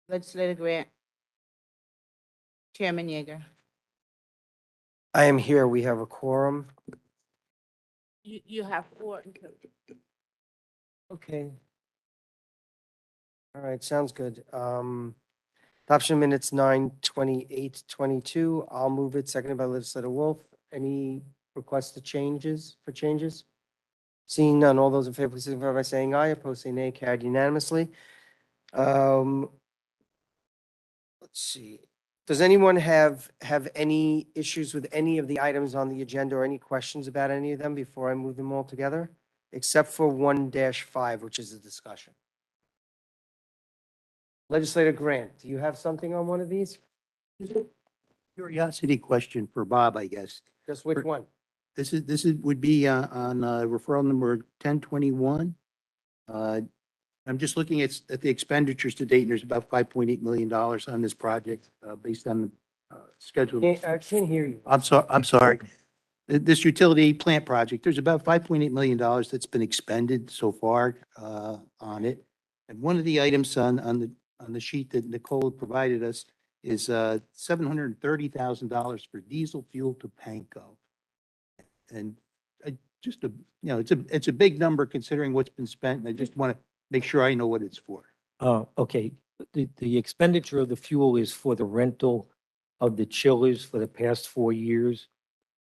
Legislator Grant. Chairman Yeager. I am here. We have a quorum. You have four. Okay. All right, sounds good. Adoption minutes 9/28/22. I'll move it, seconded by legislator Wolf. Any requests for changes? Seeing none, all those in favor, please signify by saying aye. Opposed, say nay. Carried unanimously. Let's see. Does anyone have any issues with any of the items on the agenda or any questions about any of them before I move them all together? Except for 1-5, which is a discussion. Legislator Grant, do you have something on one of these? Curiosity question for Bob, I guess. Just which one? This would be on referral number 1021. I'm just looking at the expenditures to date, and there's about $5.8 million on this project based on the schedule. I can't hear you. I'm sorry. This utility plant project, there's about $5.8 million that's been expended so far on it. And one of the items on the sheet that Nicole provided us is $730,000 for diesel fuel to Panko. And it's a big number considering what's been spent, and I just want to make sure I know what it's for. Okay. The expenditure of the fuel is for the rental of the chillers for the past 4 years.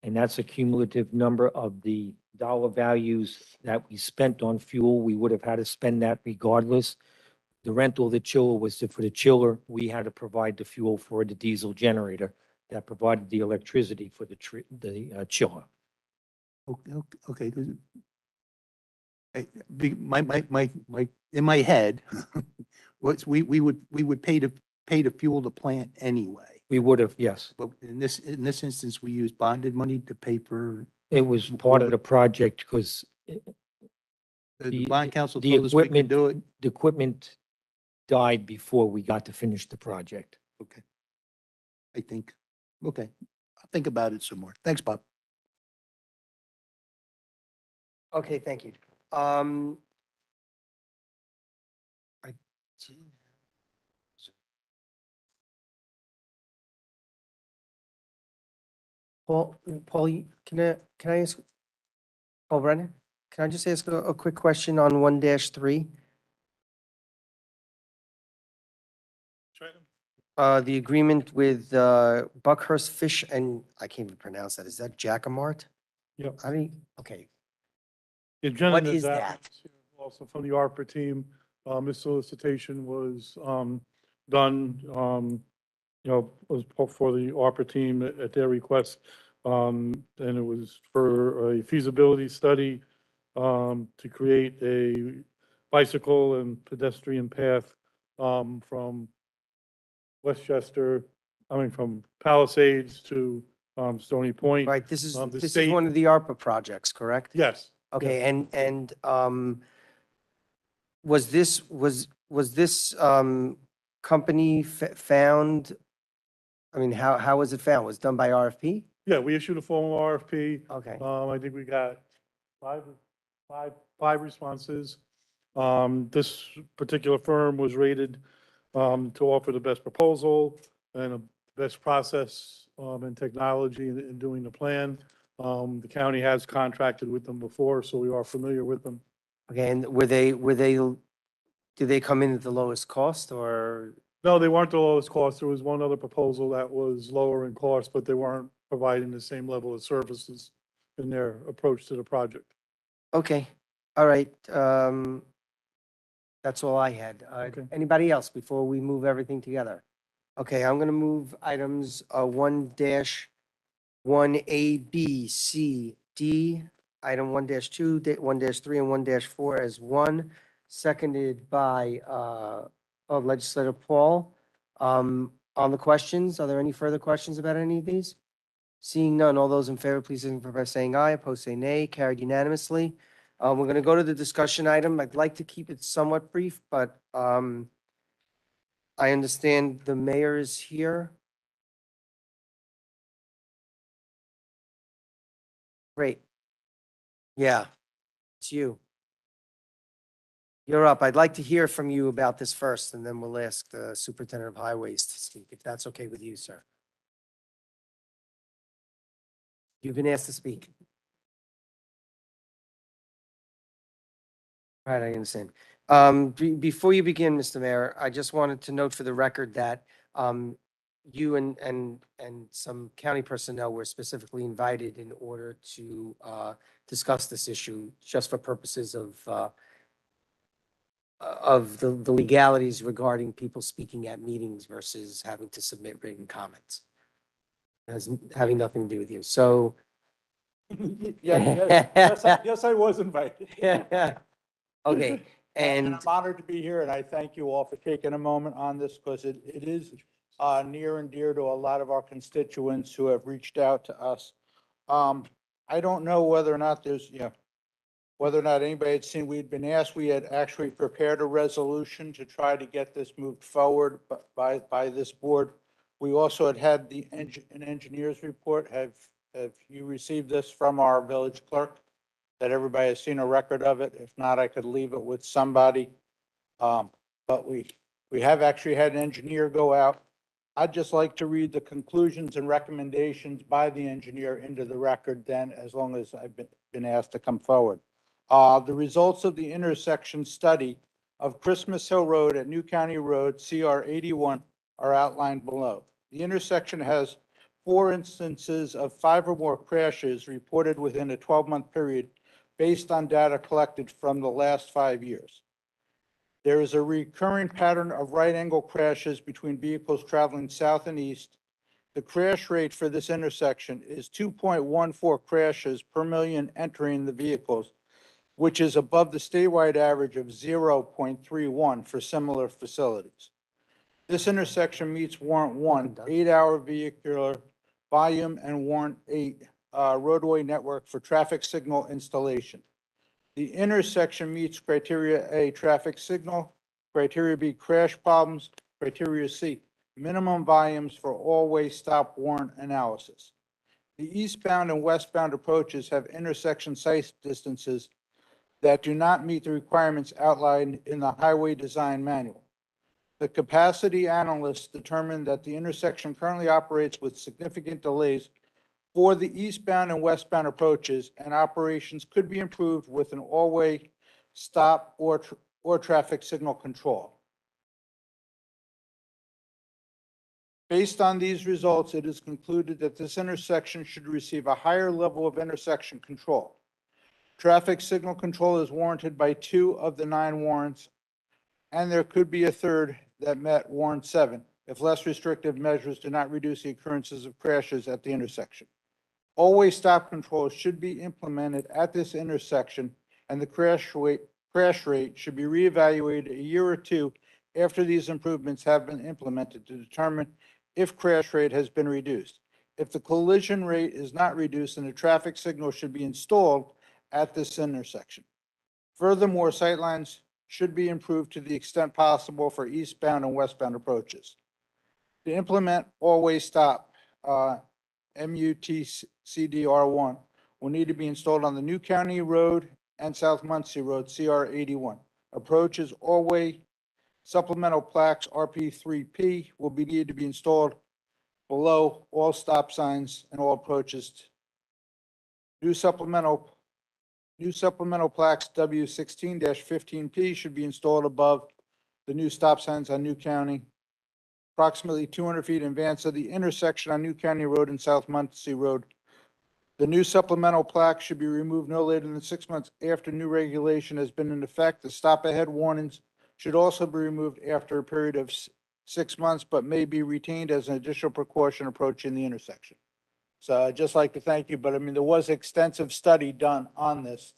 And that's a cumulative number of the dollar values that we spent on fuel. We would have had to spend that regardless. The rental of the chiller was for the chiller. We had to provide the fuel for the diesel generator that provided the electricity for the chiller. Okay. In my head, we would pay to fuel the plant anyway. We would have, yes. But in this instance, we used bonded money to pay for. It was part of the project because The bond council the told us we could equipment, do it. the equipment died before we got to finish the project. Okay. I think, okay. I'll think about it some more. Thanks, Bob. Okay, thank you. Paul, can I ask, Paul Brennan, can I just ask a quick question on 1-3? The agreement with Buckhurst Fish, and I can't even pronounce that. Is that Jacquemart? Yep. Okay. The agenda What is is that? Also from the ARPA team, this solicitation was done, was for the ARPA team at their request. And it was for a feasibility study to create a bicycle and pedestrian path from from Palisades to Stony Point. Right, this is The this is state- one of the ARPA projects, correct? Yes. Okay, and was this company found? I mean, how was it found? Was it done by RFP? Yeah, we issued a formal RFP. Okay. I think we got five responses. This particular firm was rated to offer the best proposal and a best process and technology in doing the plan. The county has contracted with them before, so we are familiar with them. Okay, and did they come in at the lowest cost or? No, they weren't the lowest cost. There was one other proposal that was lower in cost, but they weren't providing the same level of services in their approach to the project. Okay, all right. That's all I had. Okay. Anybody else before we move everything together? Okay, I'm gonna move items, 1-1A, B, C, D, item 1-2, 1-3, and 1-4 as one, seconded by, Legislator Paul. On the questions, are there any further questions about any of these? Seeing none, all those in favor, please signify by saying aye. Opposed, say nay. Carried unanimously. We're going to go to the discussion item. I'd like to keep it somewhat brief, but I understand the mayor is here. Great. Yeah, it's you. You're up. I'd like to hear from you about this first, and then we'll ask the superintendent of highways to speak, if that's okay with you, sir. You've been asked to speak. Right, I understand. Before you begin, Mr. Mayor, I just wanted to note for the record that you and some county personnel were specifically invited in order to discuss this issue, just for purposes of the legalities regarding people speaking at meetings versus having to submit written comments. Having nothing to do with you. So. Yes, I was invited. Okay, And I'm honored to be here, and I thank you all for taking a moment on this, because it is near and dear to a lot of our constituents who have reached out to us. I don't know whether or not whether or not anybody had seen, we'd been asked, we had actually prepared a resolution to try to get this moved forward by this board. We also had an engineer's report. Have you received this from our village clerk? That everybody has seen a record of it. If not, I could leave it with somebody. But we have actually had an engineer go out. I'd just like to read the conclusions and recommendations by the engineer into the record then, as long as I've been asked to come forward. The results of the intersection study of Christmas Hill Road at New County Road, CR 81, are outlined below. The intersection has 4 instances of 5 or more crashes reported within a 12-month period based on data collected from the last 5 years. There is a recurring pattern of right-angle crashes between vehicles traveling south and east. The crash rate for this intersection is 2.14 crashes per million entering the vehicles, which is above the statewide average of 0.31 for similar facilities. This intersection meets Warrant 1, 8-hour vehicular volume, and Warrant 8, roadway network for traffic signal installation. The intersection meets criteria A, traffic signal, criteria B, crash problems, criteria C, minimum volumes for all-way stop warrant analysis. The eastbound and westbound approaches have intersection sight distances that do not meet the requirements outlined in the Highway Design Manual. The capacity analysts determined that the intersection currently operates with significant delays for the eastbound and westbound approaches, and operations could be improved with an all-way stop or traffic signal control. Based on these results, it is concluded that this intersection should receive a higher level of intersection control. Traffic signal control is warranted by 2 of the 9 warrants, and there could be a third that met Warrant 7 if less restrictive measures do not reduce the occurrences of crashes at the intersection. Always stop control should be implemented at this intersection, and the crash rate should be reevaluated a year or 2 after these improvements have been implemented to determine if crash rate has been reduced. If the collision rate is not reduced, then a traffic signal should be installed at this intersection. Furthermore, sightlines should be improved to the extent possible for eastbound and westbound approaches. To implement always stop, MUTCDR1 will need to be installed on the New County Road and South Muncie Road, CR 81. Approaches all-way supplemental plaques, RP3P, will be needed to be installed below all stop signs and all approaches. New supplemental plaques W16-15P should be installed above the new stop signs on New County, approximately 200 feet in advance of the intersection on New County Road and South Muncie Road. The new supplemental plaque should be removed no later than 6 months after new regulation has been in effect. The stop ahead warnings should also be removed after a period of 6 months, but may be retained as an additional precaution approaching the intersection. So I'd just like to thank you, but I mean, there was extensive study done on this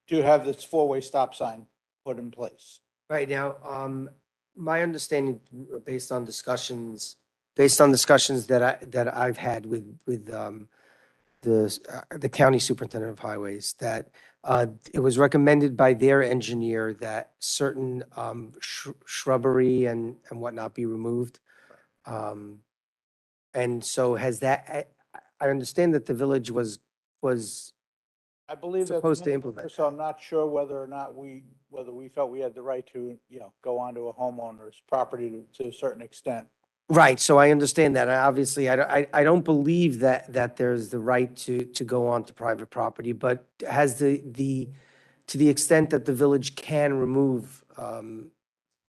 to have this four-way stop sign put in place. Right now, my understanding, based on discussions that I've had with the county superintendent of highways, that it was recommended by their engineer that certain shrubbery and whatnot be removed. And so has that, I understand that the village was I believe that. supposed to implement. So I'm not sure whether or not whether we felt we had the right to, go onto a homeowner's property to a certain extent. Right, so I understand that. Obviously, I don't believe that there's the right to go on to private property, but has to the extent that the village can remove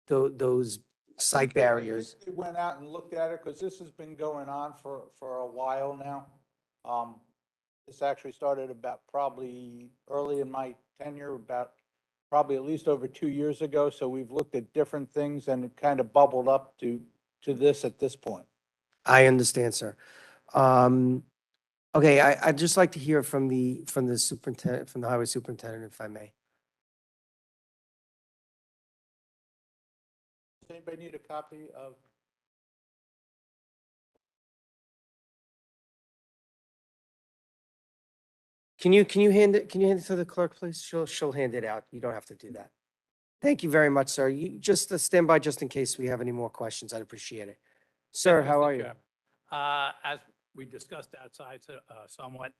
those site barriers. They went out and looked at it, because this has been going on for a while now. This actually started about probably early in my tenure, about probably at least over 2 years ago. So we've looked at different things, and it kind of bubbled up to this at this point. I understand, sir. Okay, I'd just like to hear from the superintendent, from the highway superintendent, if I may. Does anybody need a copy of? Can you hand it to the clerk, please? She'll hand it out. You don't have to do that. Thank you very much, sir. You just stand by just in case we have any more questions. I'd appreciate it. Sir, how are you? As we discussed outside somewhat,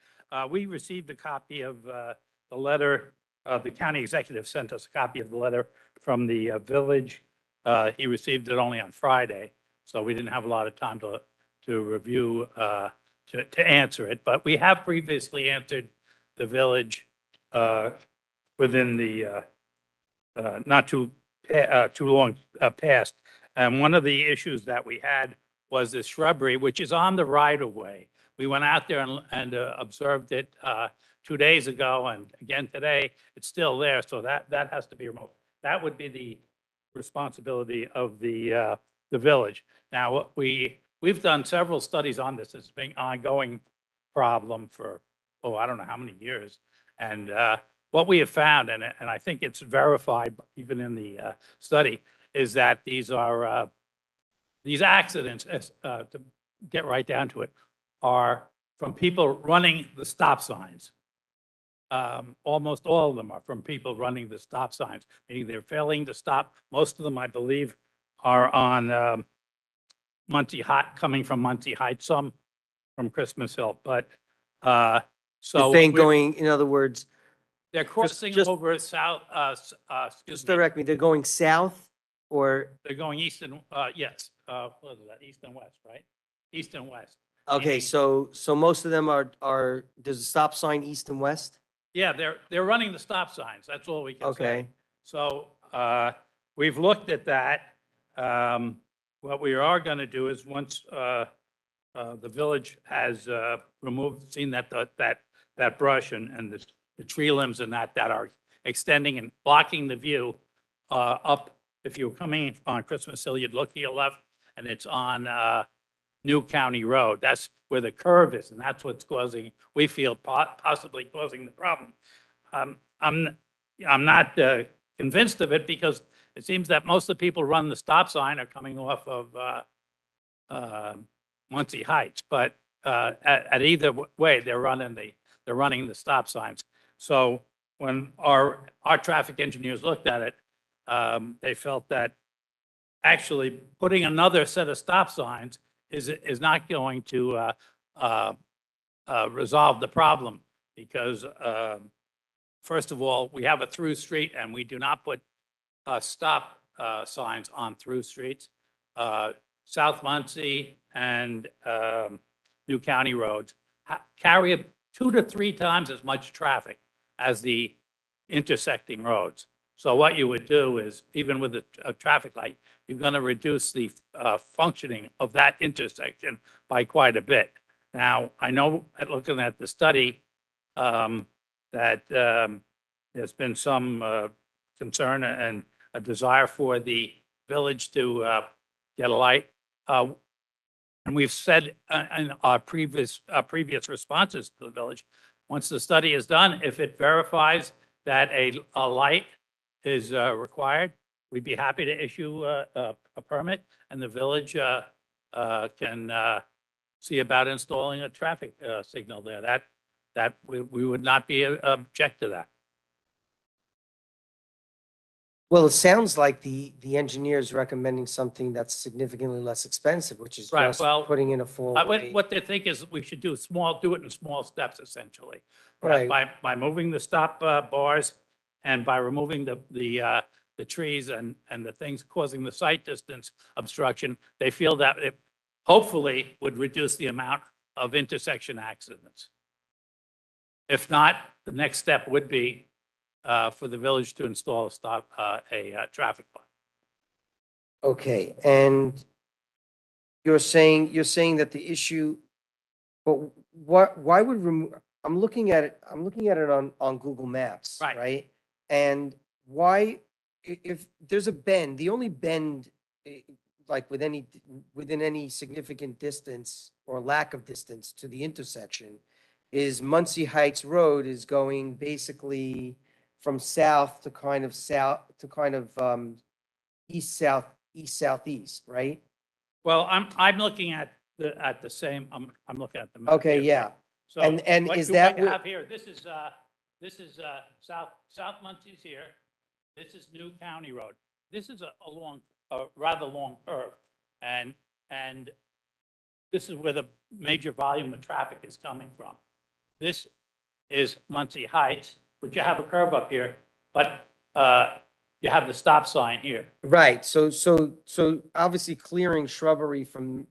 we received a copy of the letter. The county executive sent us a copy of the letter from the village. He received it only on Friday, so we didn't have a lot of time to review, to answer it. But we have previously answered the village within the not too long past. And one of the issues that we had was the shrubbery, which is on the right of way. We went out there and observed it 2 days ago, and again today, it's still there. So that has to be removed. That would be the responsibility of the village. Now, we've done several studies on this. It's been an ongoing problem for, I don't know how many years. And what we have found, and I think it's verified even in the study, is that these accidents, to get right down to it, are from people running the stop signs. Almost all of them are from people running the stop signs, meaning they're failing to stop. Most of them, I believe, are on Muncie Heights, coming from Muncie Heights, some from Christmas Hill. But so You're saying going, in other words, they're crossing just- over south, just direct me, they're going south or, they're going east and, yes, what is that, east and west, right? East and west. okay, so most of them are, there's a stop sign east and west? Yeah, they're running the stop signs, that's all we can say. Okay, So we've looked at that. What we are going to do is once the village has seen that brush and the tree limbs and that are extending and blocking the view up. If you're coming on Christmas Hill, you'd look to your left, and it's on New County Road. That's where the curve is, and that's what's causing, we feel, possibly causing the problem. I'm not convinced of it, because it seems that most of the people run the stop sign are coming off of Muncie Heights, but at either way, they're running the stop signs. So when our traffic engineers looked at it, they felt that actually putting another set of stop signs is not going to resolve the problem, because first of all, we have a through street, and we do not put stop signs on through streets. South Muncie and New County roads carry 2 to 3 times as much traffic as the intersecting roads. So what you would do is, even with a traffic light, you're going to reduce the functioning of that intersection by quite a bit. Now, I know, looking at the study, that there's been some concern and a desire for the village to get a light. And we've said in our previous responses to the village, once the study is done, if it verifies that a light is required, we'd be happy to issue a permit, and the village can see about installing a traffic signal there. That we would not be object to that. Well, it sounds like the engineer is recommending something that's significantly less expensive, which is Right, just well, putting in a full. What they think is we should do it in small steps, essentially. Right. By moving the stop bars and by removing the trees and the things causing the sight distance obstruction, they feel that it hopefully would reduce the amount of intersection accidents. If not, the next step would be for the village to install a traffic light. Okay, and you're saying that the issue, but why would remove, I'm looking at it on Google Maps, Right. right? And why, if there's a bend, the only bend, like within any significant distance or lack of distance to the intersection, is Muncie Heights Road is going basically from south to kind of east southeast, right? Well, I'm looking at the same, I'm looking at the map Okay, here. yeah. So And what is you that might where- have here, this is South Muncie's here. This is New County Road. This is a rather long curve. And this is where the major volume of traffic is coming from. This is Muncie Heights, but you have a curve up here, but you have the stop sign here. Right, so obviously clearing shrubbery from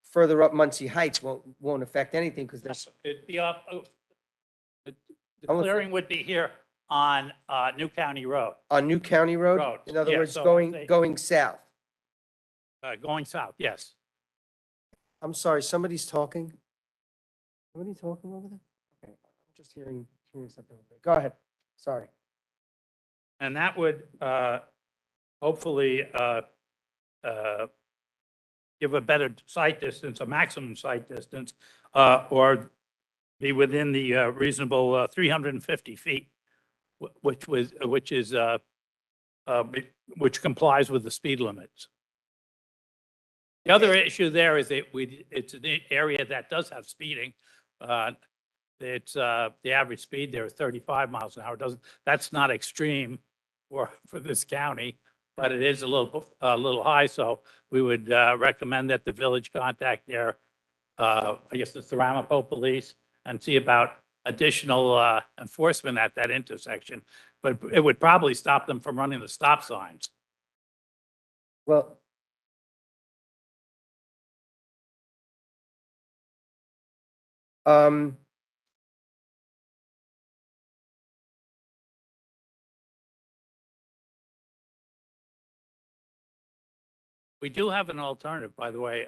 further up Muncie Heights won't affect anything because there's, It'd be up, the I'm with- clearing would be here on New County Road, on New County Road? Road, In other yeah, words, so going south. going south, yes. I'm sorry, somebody's talking? Somebody talking over there? Okay, I'm just hearing something. Go ahead, sorry. And that would hopefully give a better sight distance, a maximum sight distance, or be within the reasonable 350 feet, which complies with the speed limits. The other issue there is that it's an area that does have speeding. It's the average speed there is 35 miles an hour. That's not extreme for this county, but it is a little high. So we would recommend that the village contact their, I guess, the Ramapo Police and see about additional enforcement at that intersection. But it would probably stop them from running the stop signs. Well, We do have an alternative, by the way,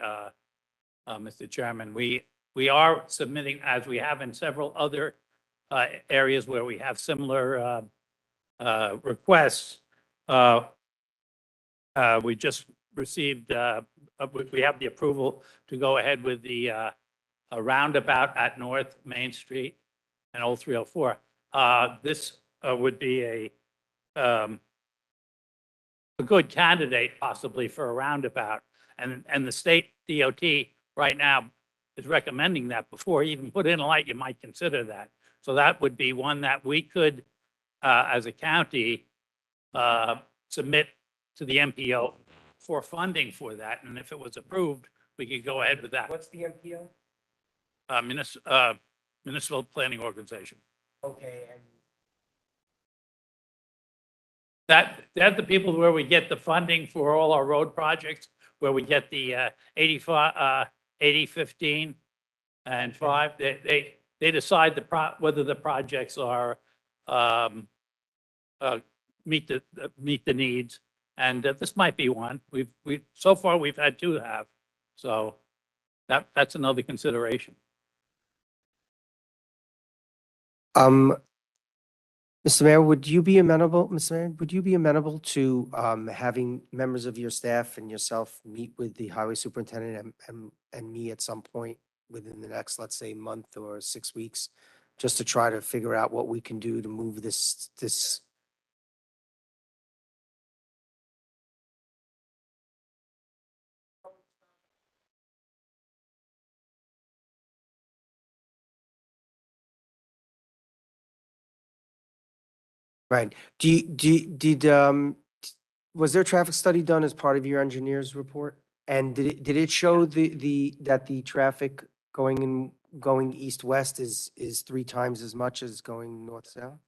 Mr. Chairman. We are submitting, as we have in several other areas where we have similar requests. We just received, we have the approval to go ahead with the a roundabout at North Main Street and Old 304. This would be a good candidate possibly for a roundabout. And the state DOT right now is recommending that before you even put in a light, you might consider that. So that would be one that we could, as a county, submit to the MPO for funding for that. And if it was approved, we could go ahead with that. what's the MPO? Municipal Planning Organization. Okay, and They're the people where we get the funding for all our road projects, where we get the 85, 80, 15, and 5. They decide whether the projects are meet the needs, and this might be one. So far we've had 2 have, so that's another consideration. Mr. Mayor, would you be amenable, Mr. Mayor, would you be amenable to having members of your staff and yourself meet with the highway superintendent and me at some point within the next, let's say, month or 6 weeks, just to try to figure out what we can do to move this. Right. Was there a traffic study done as part of your engineer's report? And did it show that the traffic going east-west is 3 times as much as going north-south?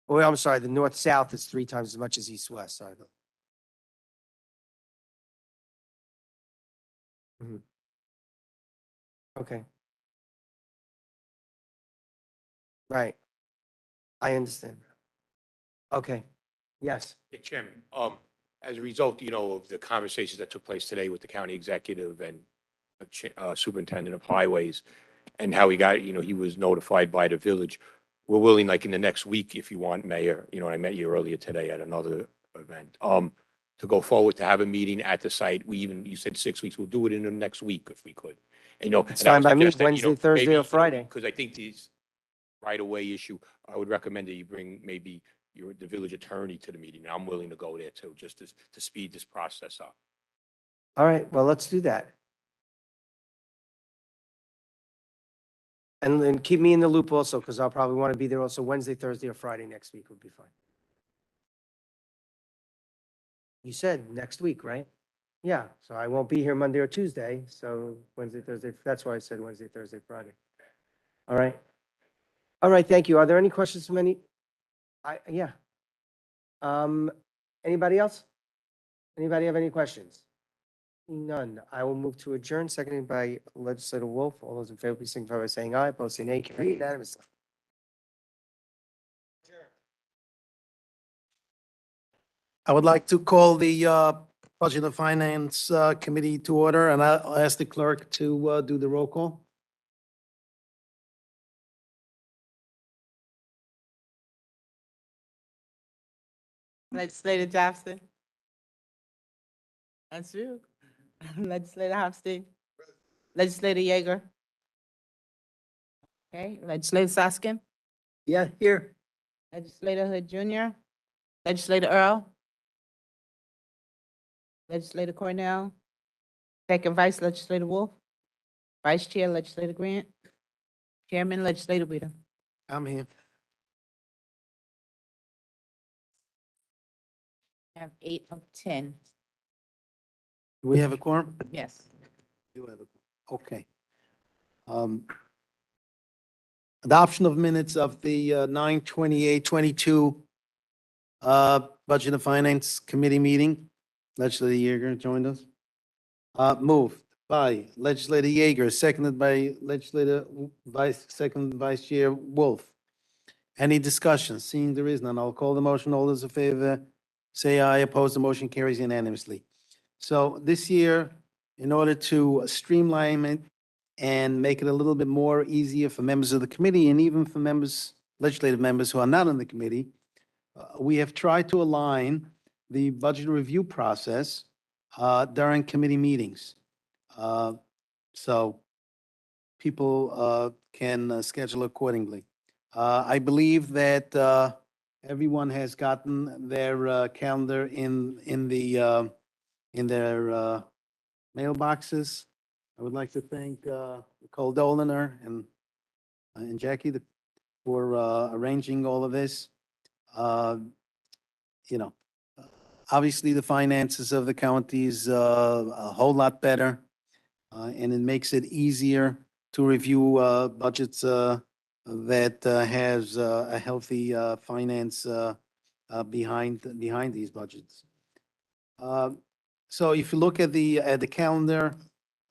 Oh, I'm sorry, the north-south is 3 times as much as east-west, sorry. Mhm. Okay. Right. I understand. Okay. Yes. Yeah, Chairman, as a result, of the conversations that took place today with the county executive and superintendent of highways and how he got, he was notified by the village. We're willing, like in the next week, if you want, Mayor, I met you earlier today at another event, to go forward, to have a meeting at the site. You said 6 weeks, we'll do it in the next week if we could. And, It's fine by me, Wednesday, Thursday, or Friday. Because I think these right-of-way issue, I would recommend that you bring maybe the village attorney to the meeting. And I'm willing to go there too, just to speed this process up. All right, well, let's do that. And then keep me in the loop also, because I'll probably want to be there also Wednesday, Thursday, or Friday next week would be fine. You said next week, right? Yeah, so I won't be here Monday or Tuesday, so Wednesday, Thursday, that's why I said Wednesday, Thursday, Friday. All right. All right, thank you. Are there any questions from any? Yeah. Anybody else? Anybody have any questions? None. I will move to adjourn, seconded by Legislator Wolf. All those in favor, please signify by saying aye. Opposed, say nay. Carried unanimously. I would like to call the Budget and Finance Committee to order, and I'll ask the clerk to do the roll call. Legislator Jackson. That's you. Legislator Hofstein. Legislator Yeager. Okay, Legislator Soskin. Yeah, here. Legislator Hood Jr. Legislator Earl. Legislator Cornell. Second Vice Legislator Wolf. Vice Chair Legislator Grant. Chairman Legislator Weeder. I'm here. I have 8 of 10. Do we have a quorum? Yes. Do have a- Okay. Adoption of minutes of the 9/28/22 Budget and Finance Committee meeting. Legislator Yeager joined us. Moved by Legislator Yeager, seconded by Second Vice Chair Wolf. Any discussion? Seeing there is none, I'll call the motion. All those in favor, say aye. Opposed, the motion carries unanimously. So this year, in order to streamline it and make it a little bit more easier for members of the committee and even for legislative members who are not on the committee, we have tried to align the budget review process during committee meetings. So people can schedule accordingly. I believe that everyone has gotten their calendar in their mailboxes. I would like to thank Nicole Doliner and Jackie for arranging all of this. Obviously, the finances of the county is a whole lot better, and it makes it easier to review budgets that has a healthy finance behind these budgets. So if you look at the calendar,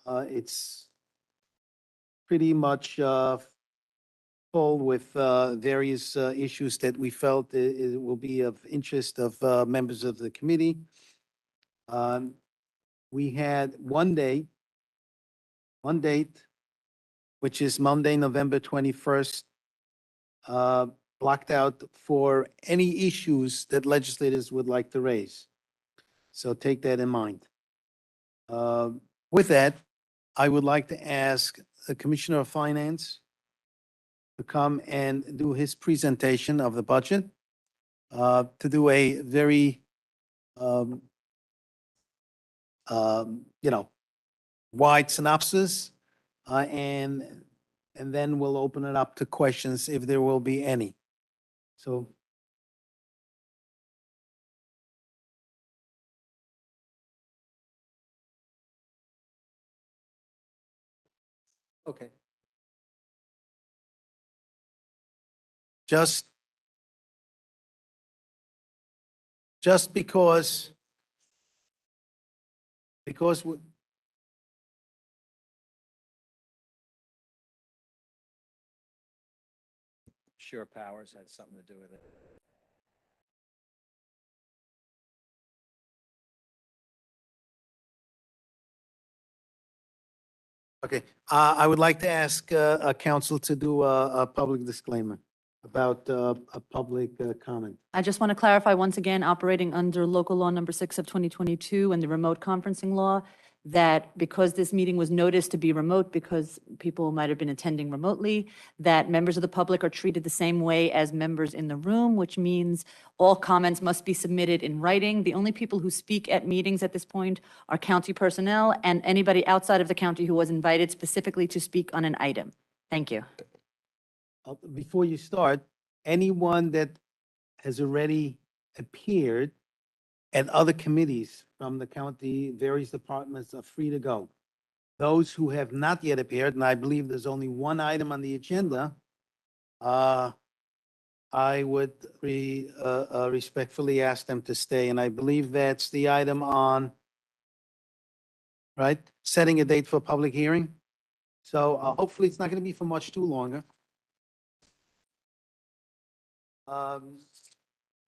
it's pretty much full with various issues that we felt it will be of interest of members of the committee. We had one date, which is Monday, November 21st, blocked out for any issues that legislators would like to raise. So take that in mind. With that, I would like to ask the Commissioner of Finance to come and do his presentation of the budget, to do a very, you know, wide synopsis, and then we'll open it up to questions if there will be any. So. Okay. Just because we. Sure Powers had something to do with it. Okay, I would like to ask council to do a public disclaimer about a public comment. I just want to clarify once again, operating under local law number 6 of 2022 and the remote conferencing law, that because this meeting was noticed to be remote because people might have been attending remotely, that members of the public are treated the same way as members in the room, which means all comments must be submitted in writing. The only people who speak at meetings at this point are county personnel and anybody outside of the county who was invited specifically to speak on an item. Thank you. Before you start, anyone that has already appeared at other committees from the county, various departments are free to go. Those who have not yet appeared, and I believe there's only one item on the agenda, I would respectfully ask them to stay, and I believe that's the item on, right, setting a date for public hearing. So hopefully it's not going to be for much too longer.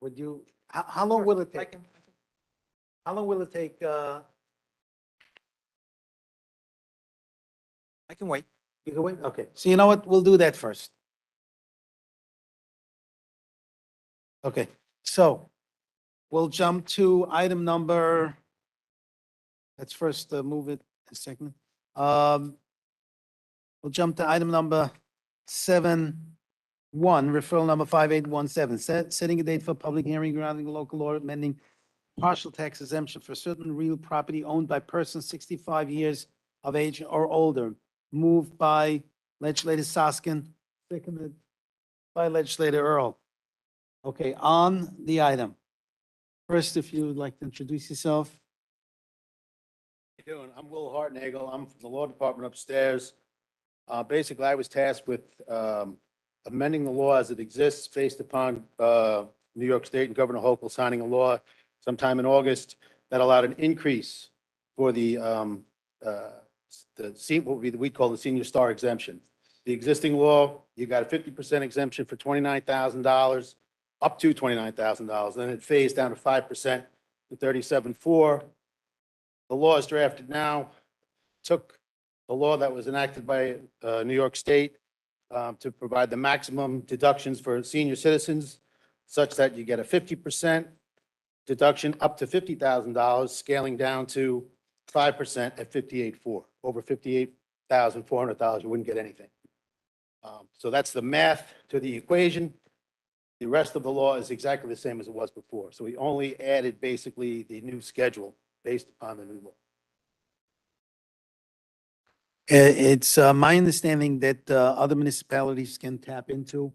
Would you, how long will it take? How long will it take? I can wait. You can wait? Okay. So you know what? We'll do that first. Okay. So we'll jump to item number, let's first move it a second. We'll jump to item number 7.1, referral number 5817, setting a date for public hearing regarding the local law amending partial tax exemption for certain real property owned by persons 65 years of age or older. Moved by Legislator Soskin, seconded by Legislator Earl. Okay, on the item. First, if you would like to introduce yourself. How you doing? I'm Will Hartnagel. I'm from the law department upstairs. Basically, I was tasked with amending the law as it exists based upon New York State and Governor Hochul signing a law sometime in August that allowed an increase for the what we call the senior star exemption. The existing law, you got a 50% exemption for $29,000, up to $29,000. Then it phased down to 5% to $37,400. The law is drafted now, took the law that was enacted by New York State to provide the maximum deductions for senior citizens, such that you get a 50% deduction up to $50,000, scaling down to 5% at $58,400. Over $58,400, you wouldn't get anything. So that's the math to the equation. The rest of the law is exactly the same as it was before. So we only added basically the new schedule based upon the new law. It's my understanding that other municipalities can tap into,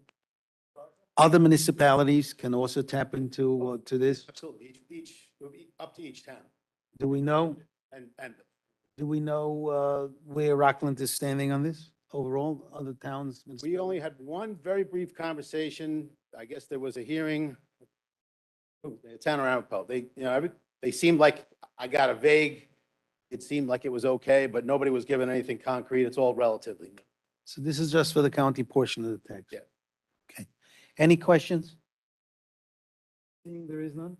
other municipalities can also tap into to this. Absolutely. Each, it would be up to each town. Do we know, And do we know where Rockland is standing on this overall, other towns? we only had one very brief conversation. I guess there was a hearing. The town of Arapahoe. They seemed like I got a vague, it seemed like it was okay, but nobody was given anything concrete. It's all relatively new. So this is just for the county portion of the tax? Yeah. Okay. Any questions? Seeing there is none,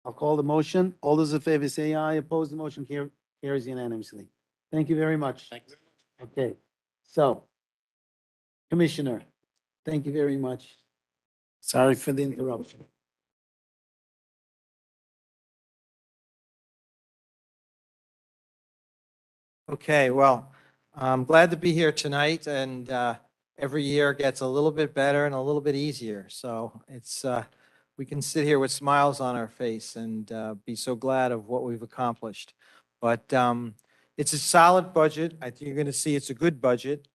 I'll call the motion. All those in favor say aye. Opposed, the motion carries unanimously. Thank you very much. Thank you. Okay, so, Commissioner, thank you very much. Sorry for the interruption. Okay, well, I'm glad to be here tonight, and every year gets a little bit better and a little bit easier. So it's, we can sit here with smiles on our face and be so glad of what we've accomplished. But it's a solid budget. I think you're going to see it's a good budget.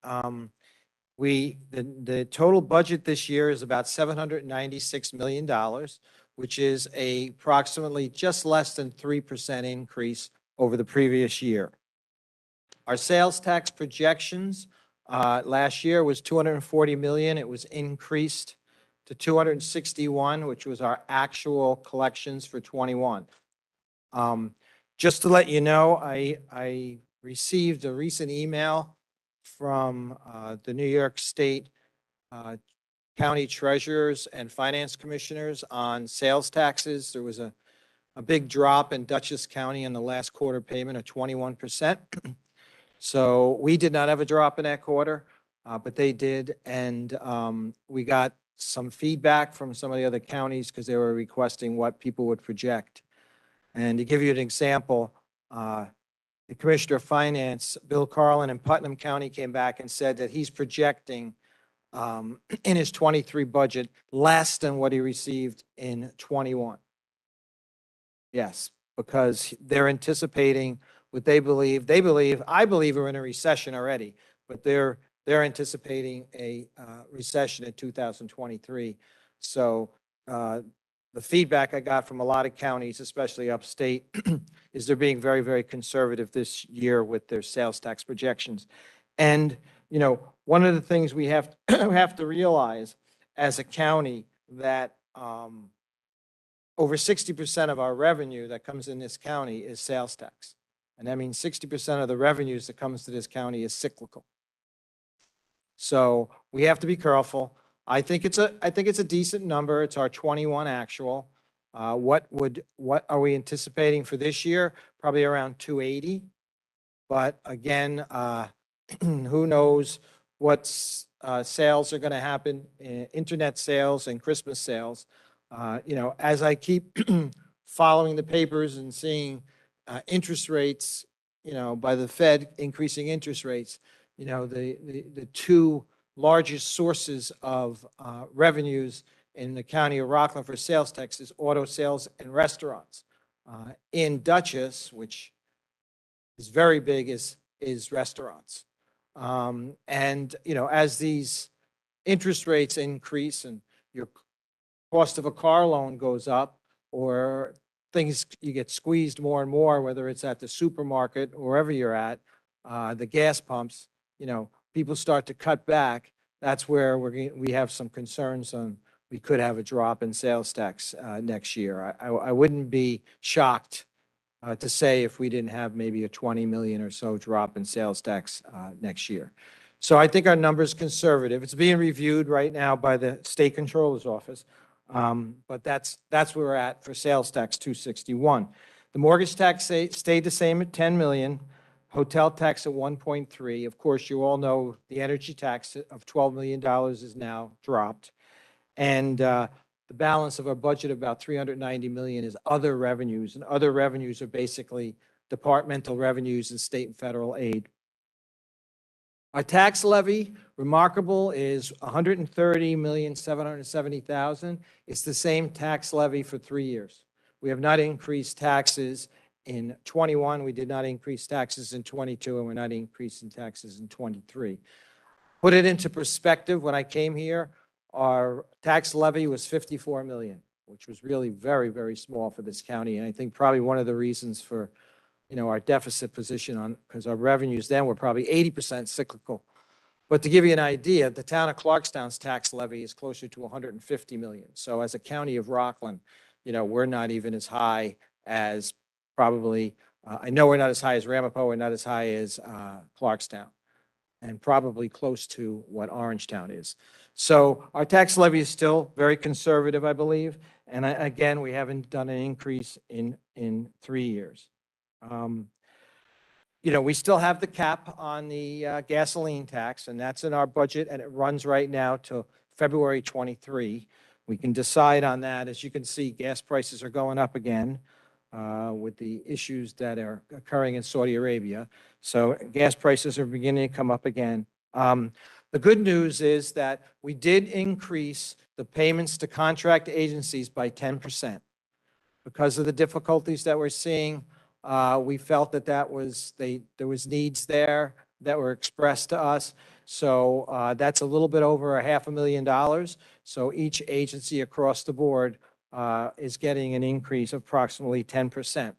The total budget this year is about $796 million, which is approximately just less than 3% increase over the previous year. Our sales tax projections last year was 240 million. It was increased to 261, which was our actual collections for 21. Just to let you know, I received a recent email from the New York State County Treasurers and Finance Commissioners on sales taxes. There was a big drop in Dutchess County in the last quarter payment of 21%. So we did not have a drop in that quarter, but they did. And we got some feedback from some of the other counties because they were requesting what people would project. And to give you an example, the Commissioner of Finance, Bill Carlin in Putnam County, came back and said that he's projecting in his 23 budget less than what he received in 21. Yes, because they're anticipating what they believe, I believe we're in a recession already, but they're anticipating a recession in 2023. So the feedback I got from a lot of counties, especially upstate, is they're being very, very conservative this year with their sales tax projections. And, you know, one of the things we have to realize as a county that over 60% of our revenue that comes in this county is sales tax. And that means 60% of the revenues that comes to this county is cyclical. So we have to be careful. I think it's a decent number. It's our 21 actual. What are we anticipating for this year? Probably around 280. But again, who knows what sales are going to happen, internet sales and Christmas sales. You know, as I keep following the papers and seeing interest rates, you know, by the Fed increasing interest rates, you know, the two largest sources of revenues in the county of Rockland for sales tax is auto sales and restaurants. In Dutchess, which is very big, is restaurants. And, you know, as these interest rates increase and your cost of a car loan goes up, or things, you get squeezed more and more, whether it's at the supermarket or wherever you're at, the gas pumps, you know, people start to cut back. That's where we have some concerns on, we could have a drop in sales tax next year. I wouldn't be shocked to say if we didn't have maybe a 20 million or so drop in sales tax next year. So I think our number's conservative. It's being reviewed right now by the State Controller's Office. But that's where we're at for sales tax 261. The mortgage tax stayed the same at 10 million. Hotel tax at 1.3. Of course, you all know the energy tax of $12 million is now dropped. And the balance of our budget, about 390 million, is other revenues. And other revenues are basically departmental revenues and state and federal aid. Our tax levy, remarkable, is 130,770,000. It's the same tax levy for 3 years. We have not increased taxes in 21. We did not increase taxes in 22, and we're not increasing taxes in 23. Put it into perspective, when I came here, our tax levy was 54 million, which was really very, very small for this county. And I think probably one of the reasons for, you know, our deficit position on, because our revenues then were probably 80% cyclical. But to give you an idea, the town of Clarkstown's tax levy is closer to 150 million. So as a county of Rockland, you know, we're not even as high as probably, I know we're not as high as Ramapo, we're not as high as Clarkstown, and probably close to what Orangetown is. So our tax levy is still very conservative, I believe. And again, we haven't done an increase in 3 years. You know, we still have the cap on the gasoline tax, and that's in our budget, and it runs right now till February 23, We can decide on that. As you can see, gas prices are going up again with the issues that are occurring in Saudi Arabia. So gas prices are beginning to come up again. The good news is that we did increase the payments to contract agencies by 10%. Because of the difficulties that we're seeing, we felt that there was needs there that were expressed to us. So that's a little bit over $500,000. So each agency across the board is getting an increase of approximately 10%.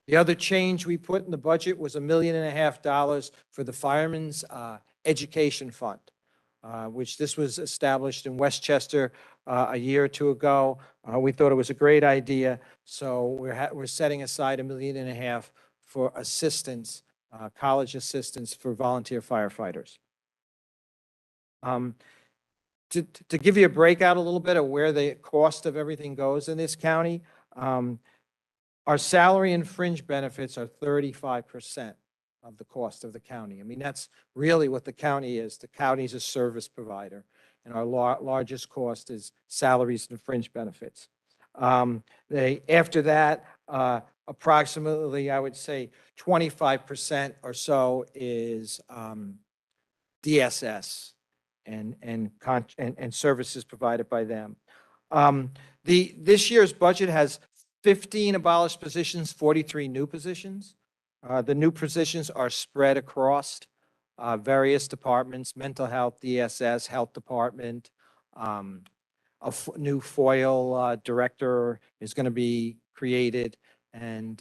The other change we put in the budget was $1.5 million for the Firemen's Education Fund, which this was established in Westchester a year or two ago. We thought it was a great idea, so we're setting aside $1.5 million for assistance, college assistance for volunteer firefighters. To give you a breakout a little bit of where the cost of everything goes in this county, our salary and fringe benefits are 35% of the cost of the county. I mean, that's really what the county is. The county is a service provider, and our largest cost is salaries and fringe benefits. After that, approximately, I would say 25% or so is DSS and services provided by them. This year's budget has 15 abolished positions, 43 new positions. The new positions are spread across various departments: mental health, DSS, health department. New FOIL director is going to be created, and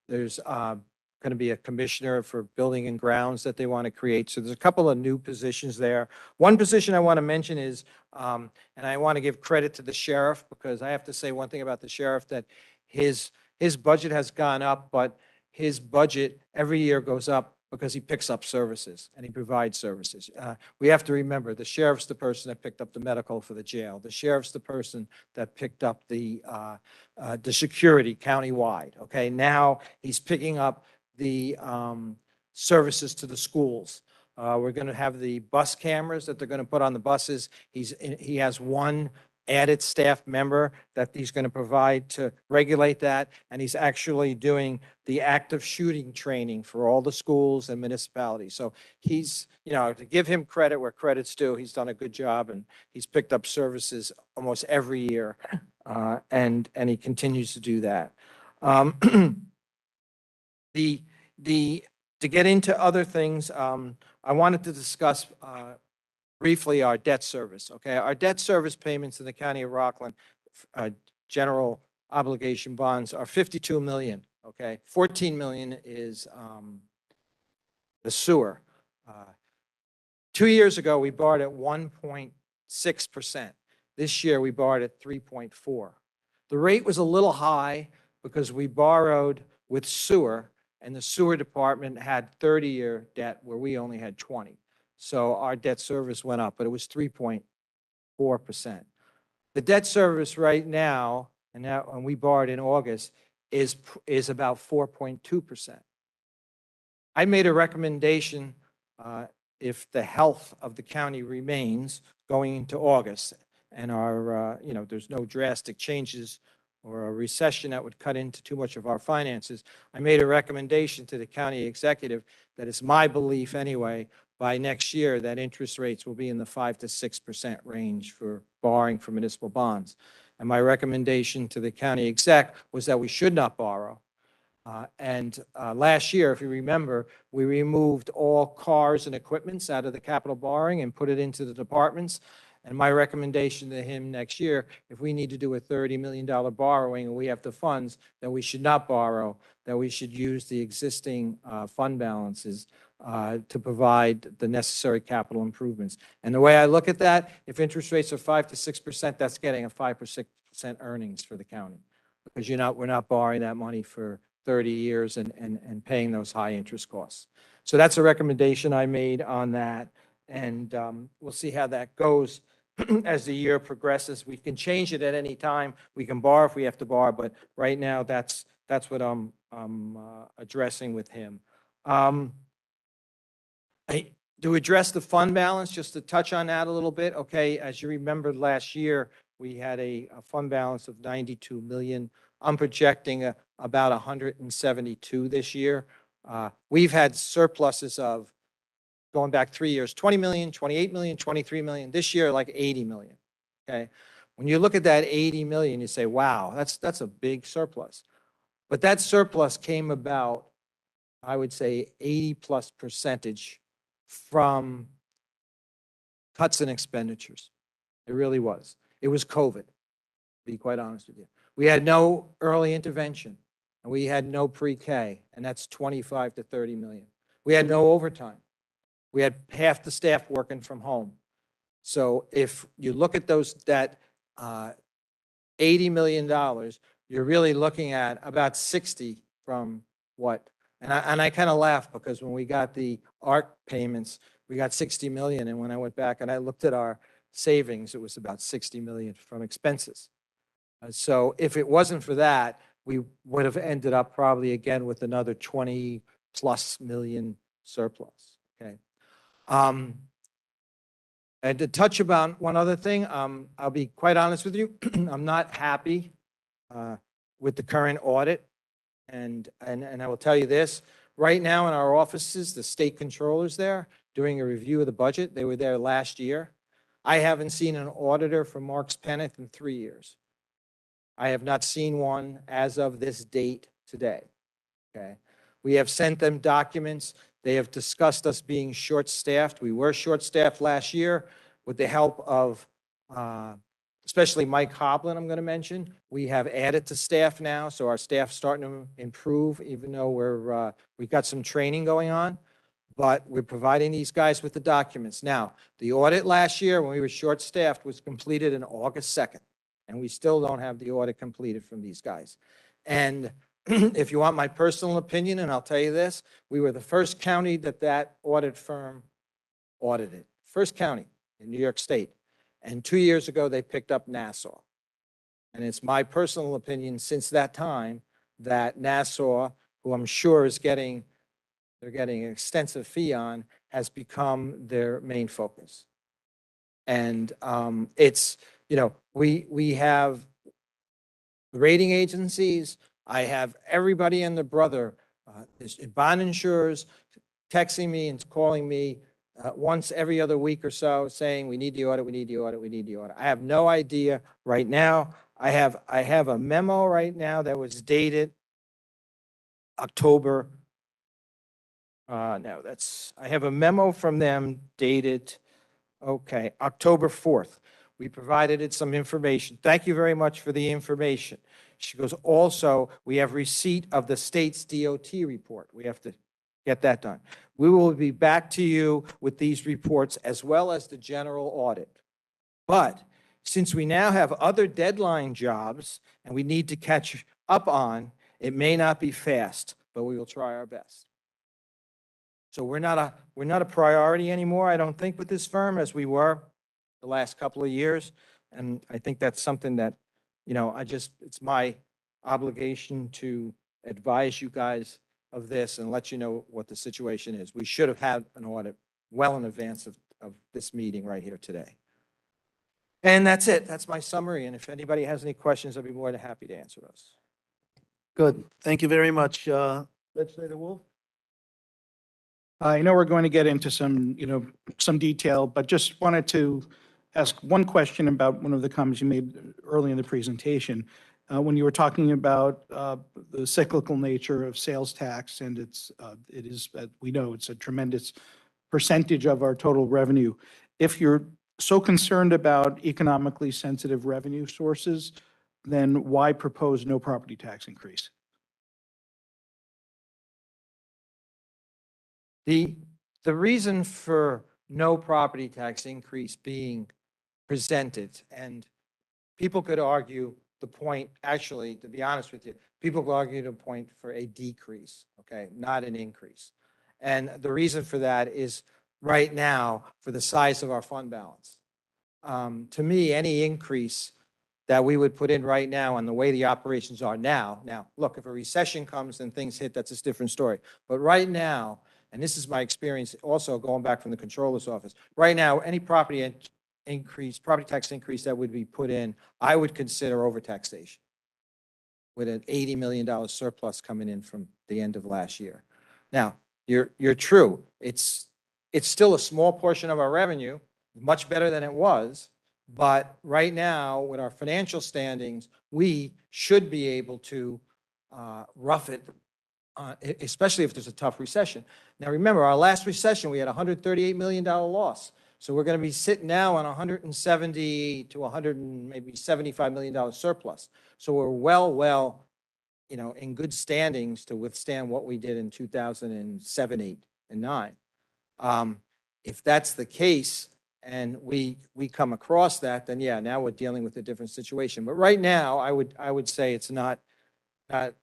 there's going to be a commissioner for building and grounds that they want to create. So there's a couple of new positions there. One position I want to mention is, and I want to give credit to the sheriff, because I have to say one thing about the sheriff, that his budget has gone up, but his budget every year goes up because he picks up services and he provides services. We have to remember, the sheriff's the person that picked up the medical for the jail. The sheriff's the person that picked up the security countywide. Okay, now he's picking up the services to the schools. We're going to have the bus cameras that they're going to put on the buses. He has one added staff member that he's going to provide to regulate that, and he's actually doing the active shooting training for all the schools and municipalities. So he's, to give him credit where credit's due, he's done a good job, and he's picked up services almost every year, and he continues to do that. To get into other things, I wanted to discuss briefly our debt service. Okay, our debt service payments in the county of Rockland, general obligation bonds, are $52 million. Okay, $14 million is the sewer. 2 years ago, we borrowed at 1.6%. This year, we borrowed at 3.4%. The rate was a little high because we borrowed with sewer, and the sewer department had 30-year debt where we only had 20. So our debt service went up, but it was 3.4%. The debt service right now, and we borrowed in August, is about 4.2%. I made a recommendation, if the health of the county remains going into August, and there's no drastic changes or a recession that would cut into too much of our finances, I made a recommendation to the county executive that it's my belief anyway, by next year, that interest rates will be in the 5 to 6% range for borrowing for municipal bonds. And my recommendation to the county exec was that we should not borrow. Last year, if you remember, we removed all cars and equipments out of the capital borrowing and put it into the departments. And my recommendation to him next year, if we need to do a $30 million borrowing and we have the funds, that we should not borrow, that we should use the existing fund balances to provide the necessary capital improvements. And the way I look at that, if interest rates are 5 to 6%, that's getting a 5 or 6% earnings for the county, because we're not borrowing that money for 30 years and paying those high interest costs. So that's a recommendation I made on that, and we'll see how that goes as the year progresses. We can change it at any time. We can borrow if we have to borrow, but right now that's what I'm addressing with him. To address the fund balance, just to touch on that a little bit, okay, as you remember last year, we had a fund balance of 92 million. I'm projecting about 172 this year. We've had surpluses of, going back 3 years, 20 million, 28 million, 23 million. This year, like 80 million, okay? When you look at that 80 million, you say, wow, that's a big surplus. But that surplus came about, I would say 80+% from cuts in expenditures. It really was. It was COVID, to be quite honest with you. We had no early intervention, and we had no pre-K, and that's 25 to 30 million. We had no overtime. We had half the staff working from home. So if you look at that $80 million, you're really looking at about 60 from what? And I kind of laugh because when we got the ARC payments, we got 60 million. And when I went back and I looked at our savings, it was about 60 million from expenses. So if it wasn't for that, we would have ended up probably again with another 20+ million surplus. Okay. And to touch about one other thing, I'll be quite honest with you. I'm not happy with the current audit. And I will tell you this, right now in our offices, the state controller's there doing a review of the budget. They were there last year. I haven't seen an auditor from Marks Penneth in 3 years. I have not seen one as of this date today, okay? We have sent them documents. They have discussed us being short-staffed. We were short-staffed last year with the help of especially Mike Hoblin, I'm going to mention. We have added to staff now, so our staff's starting to improve, even though we've got some training going on. But we're providing these guys with the documents. Now, the audit last year when we were short-staffed was completed in August 2nd, and we still don't have the audit completed from these guys. And if you want my personal opinion, and I'll tell you this, we were the first county that audit firm audited. First county in New York State. And 2 years ago, they picked up Nassau. And it's my personal opinion since that time that Nassau, who I'm sure is they're getting an extensive fee on, has become their main focus. And it's, you know, we have rating agencies. I have everybody and their brother, bond insurers, texting me and calling me once every other week or so saying, we need the audit, we need the audit, we need the audit. I have no idea right now. I have a memo right now that was dated October. No, I have a memo from them dated, okay, October 4th. We provided it some information. Thank you very much for the information. She goes, also, we have receipt of the state's DOT report. We have to get that done. We will be back to you with these reports as well as the general audit. But since we now have other deadline jobs and we need to catch up on, it may not be fast, but we will try our best. So we're not a priority anymore, I don't think, with this firm as we were the last couple of years. And I think that's something that, you know, it's my obligation to advise you guys of this and let you know what the situation is. We should have had an audit well in advance of this meeting right here today. And that's it. That's my summary. And if anybody has any questions, I'd be more than happy to answer those. Good. Thank you very much. Legislator Wolf? I know we're going to get into some detail, but just wanted to ask one question about one of the comments you made early in the presentation. When you were talking about the cyclical nature of sales tax, and it is, we know it's a tremendous percentage of our total revenue. If you're so concerned about economically sensitive revenue sources, then why propose no property tax increase? The reason for no property tax increase being presented, and people could argue the point, actually, to be honest with you, people could argue the point for a decrease, okay, not an increase. And the reason for that is right now, for the size of our fund balance. To me, any increase that we would put in right now and the way the operations are now, look, if a recession comes and things hit, that's a different story. But right now, and this is my experience also going back from the controller's office, right now, any property increase, property tax increase that would be put in, I would consider overtaxation with an $80 million surplus coming in from the end of last year. Now, you're true. It's still a small portion of our revenue, much better than it was. But right now, with our financial standings, we should be able to rough it, especially if there's a tough recession. Now, remember, our last recession, we had a $138 million loss. So we're going to be sitting now on 170 to 100 and maybe $75 million surplus. So we're well, in good standings to withstand what we did in 2007, 8, and 9. If that's the case, and we come across that, then yeah, now we're dealing with a different situation. But right now, I would say it's not a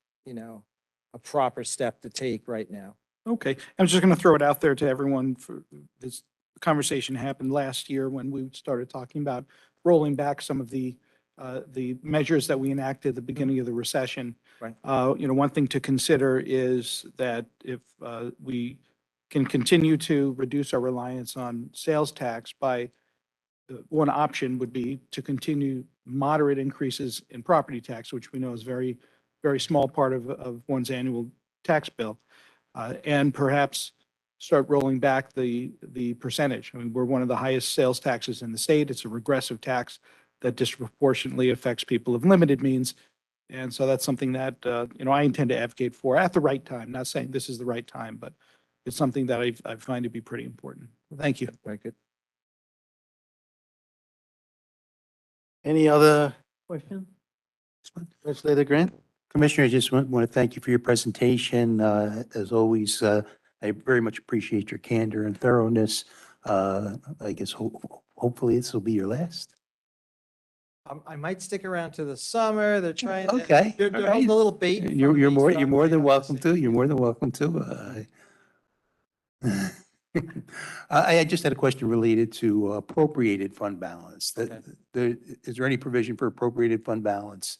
proper step to take right now. Okay, I'm just going to throw it out there to everyone. For this conversation happened last year when we started talking about rolling back some of the measures that we enacted at the beginning of the recession. Right. One thing to consider is that if we can continue to reduce our reliance on sales tax by, one option would be to continue moderate increases in property tax, which we know is very, very small part of one's annual tax bill, and perhaps start rolling back the percentage. I mean, we're one of the highest sales taxes in the state. It's a regressive tax that disproportionately affects people of limited means. And so that's something that, I intend to advocate for at the right time. Not saying this is the right time, but it's something that I find to be pretty important. Thank you. Very good. Any other question? Legislator Grant? Commissioner, I just want to thank you for your presentation. As always, I very much appreciate your candor and thoroughness. I guess hopefully this will be your last. I might stick around to the summer. They're trying to, Okay. they're all holding right. a little bait. You're more than welcome to. You're more than welcome to. I just had a question related to appropriated fund balance. Is there any provision for appropriated fund balance?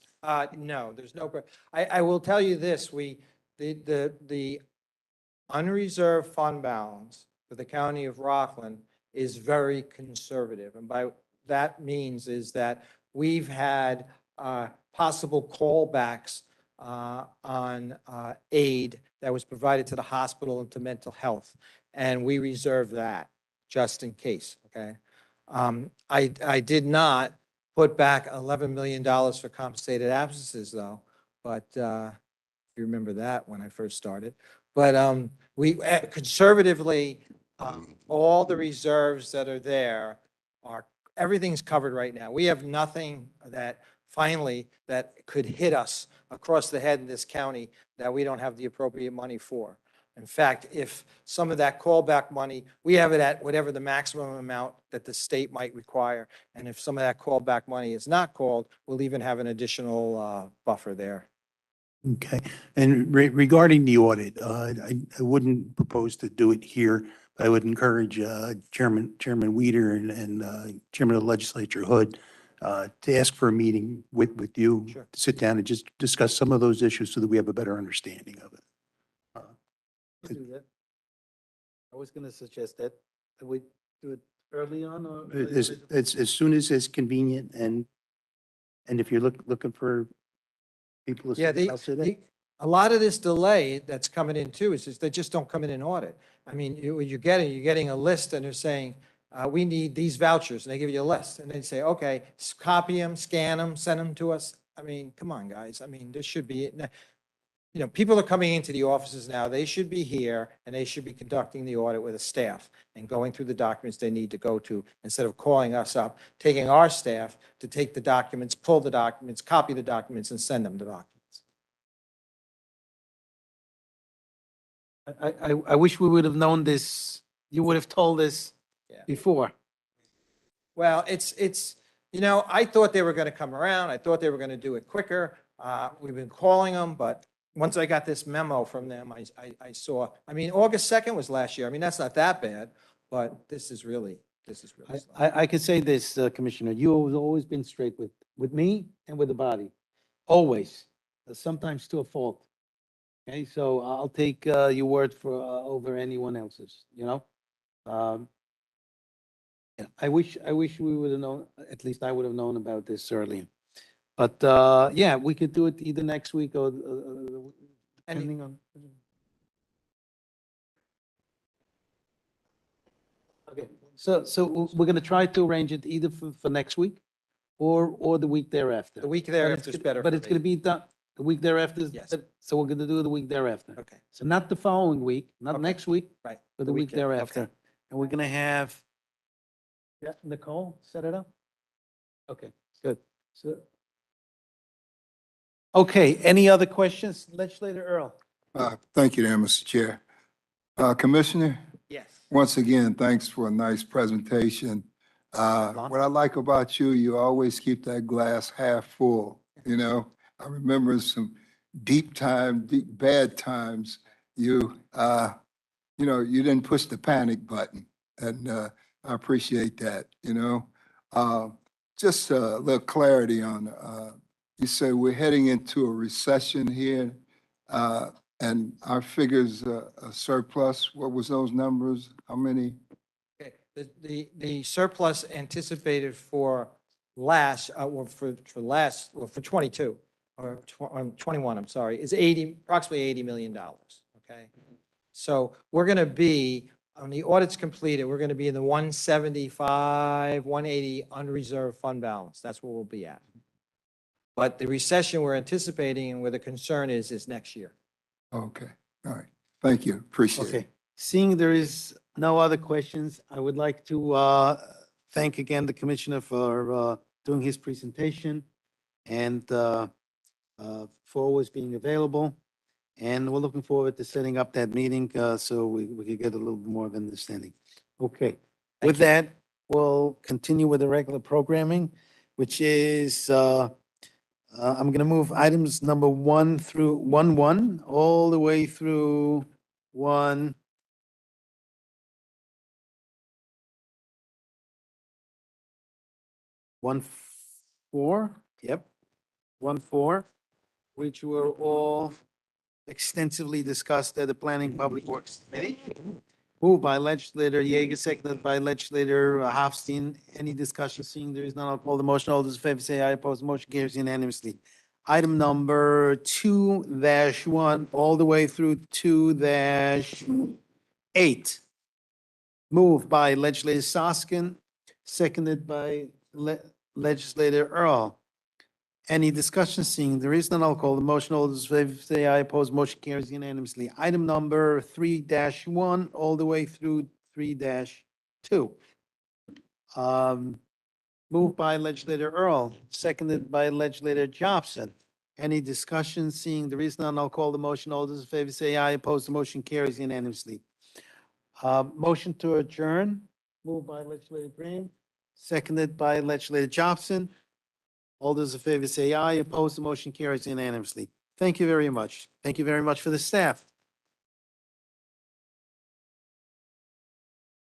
No, there's no, I will tell you this, the unreserved fund balance for the county of Rockland is very conservative. And by that means is that we've had possible callbacks on aid that was provided to the hospital and to mental health. And we reserve that just in case, okay? I did not put back $11 million for compensated absences though, but you remember that when I first started. But we conservatively, all the reserves that are there everything's covered right now. We have nothing that finally that could hit us across the head in this county that we don't have the appropriate money for. In fact, if some of that callback money, we have it at whatever the maximum amount that the state might require. And if some of that callback money is not called, we'll even have an additional buffer there. Okay. And regarding the audit, I wouldn't propose to do it here. But I would encourage Chairman Weeder and Chairman of the Legislature Hood to ask for a meeting with you, Sure. to sit down and just discuss some of those issues so that we have a better understanding of it. Do that. I was going to suggest that we do it early on or. It's as soon as it's convenient, and if you're looking for people to Yeah, sit, I'll sit in. a lot of this delay that's coming in too is just, they just don't come in an audit. I mean, you're getting a list and they're saying, we need these vouchers, and they give you a list, and they say, okay, copy them, scan them, send them to us. I mean, come on, guys. I mean, this should be, people are coming into the offices now. They should be here and they should be conducting the audit with a staff and going through the documents they need to go to, instead of calling us up, taking our staff to take the documents, pull the documents, copy the documents, and send them the documents. I wish we would have known this. You would have told us before. Well, it's, I thought they were going to come around. I thought they were going to do it quicker. We've been calling them, but once I got this memo from them, I saw, August 2nd was last year. That's not that bad, but this is really slow. I could say this, Commissioner, you have always been straight with me and with the body, always, sometimes to a fault. Okay, so I'll take your word for over anyone else's, Yeah, I wish we would have known, at least I would have known about this earlier. But, yeah, we could do it either next week or, depending on. Okay, so we're gonna try to arrange it either for next week or the week thereafter. The week But thereafter is it's- better But for it's gonna me. be done, the week thereafter? Yes. So we're gonna do the week thereafter. Okay. So not the following week, not Okay. next week, Right. but the week weekend, thereafter. okay. And we're gonna have, yeah, Nicole, set it up? Okay, good. So, okay, any other questions? Legislator Earl? Thank you there, Mr. Chair. Commissioner, Yes. once again, thanks for a nice presentation. What I like about you, you always keep that glass half full, you know? I remember some deep bad times, you you didn't push the panic button, and I appreciate that, you know? Just a little clarity on, you say we're heading into a recession here, and our figures, a surplus. What was those numbers? How many? Okay, the surplus anticipated for last, or for 22, or 21, I'm sorry, is approximately $80 million, okay? So we're going to be, on the audits completed, we're going to be in the 175, 180 unreserved fund balance. That's where we'll be at. But the recession we're anticipating and where the concern is next year. Okay, all right. Thank you, appreciate it. Okay, seeing there is no other questions, I would like to thank again the commissioner for doing his presentation and for always being available. And we're looking forward to setting up that meeting so we could get a little more of an understanding. Okay, with that, we'll continue with the regular programming, which is I'm going to move items number 1 through 1 all the way through 1. One four, yep, 1-4, which were all extensively discussed at the Planning Public Works Committee. Moved by legislator Yeager, seconded by legislator Hofstein. Any discussion? Seeing there is none, I'll call the motion. All those in favor say aye. Opposed, motion carries unanimously. Item number 2-1, all the way through 2-8. Moved by legislator Soskin, seconded by legislator Earl. Any discussion? Seeing there is none, I'll call the motion. All those in favor say aye. Opposed, motion carries unanimously. Item number 3-1, all the way through 3-2. Moved by legislator Earl, seconded by legislator Jobson. Any discussion? Seeing there is none, I'll call the motion. All those in favor say aye. Opposed, the motion carries unanimously. Motion to adjourn, moved by legislator Green, seconded by legislator Jobson. All those in favor say aye. Opposed, the motion carries unanimously. Thank you very much. Thank you very much for the staff.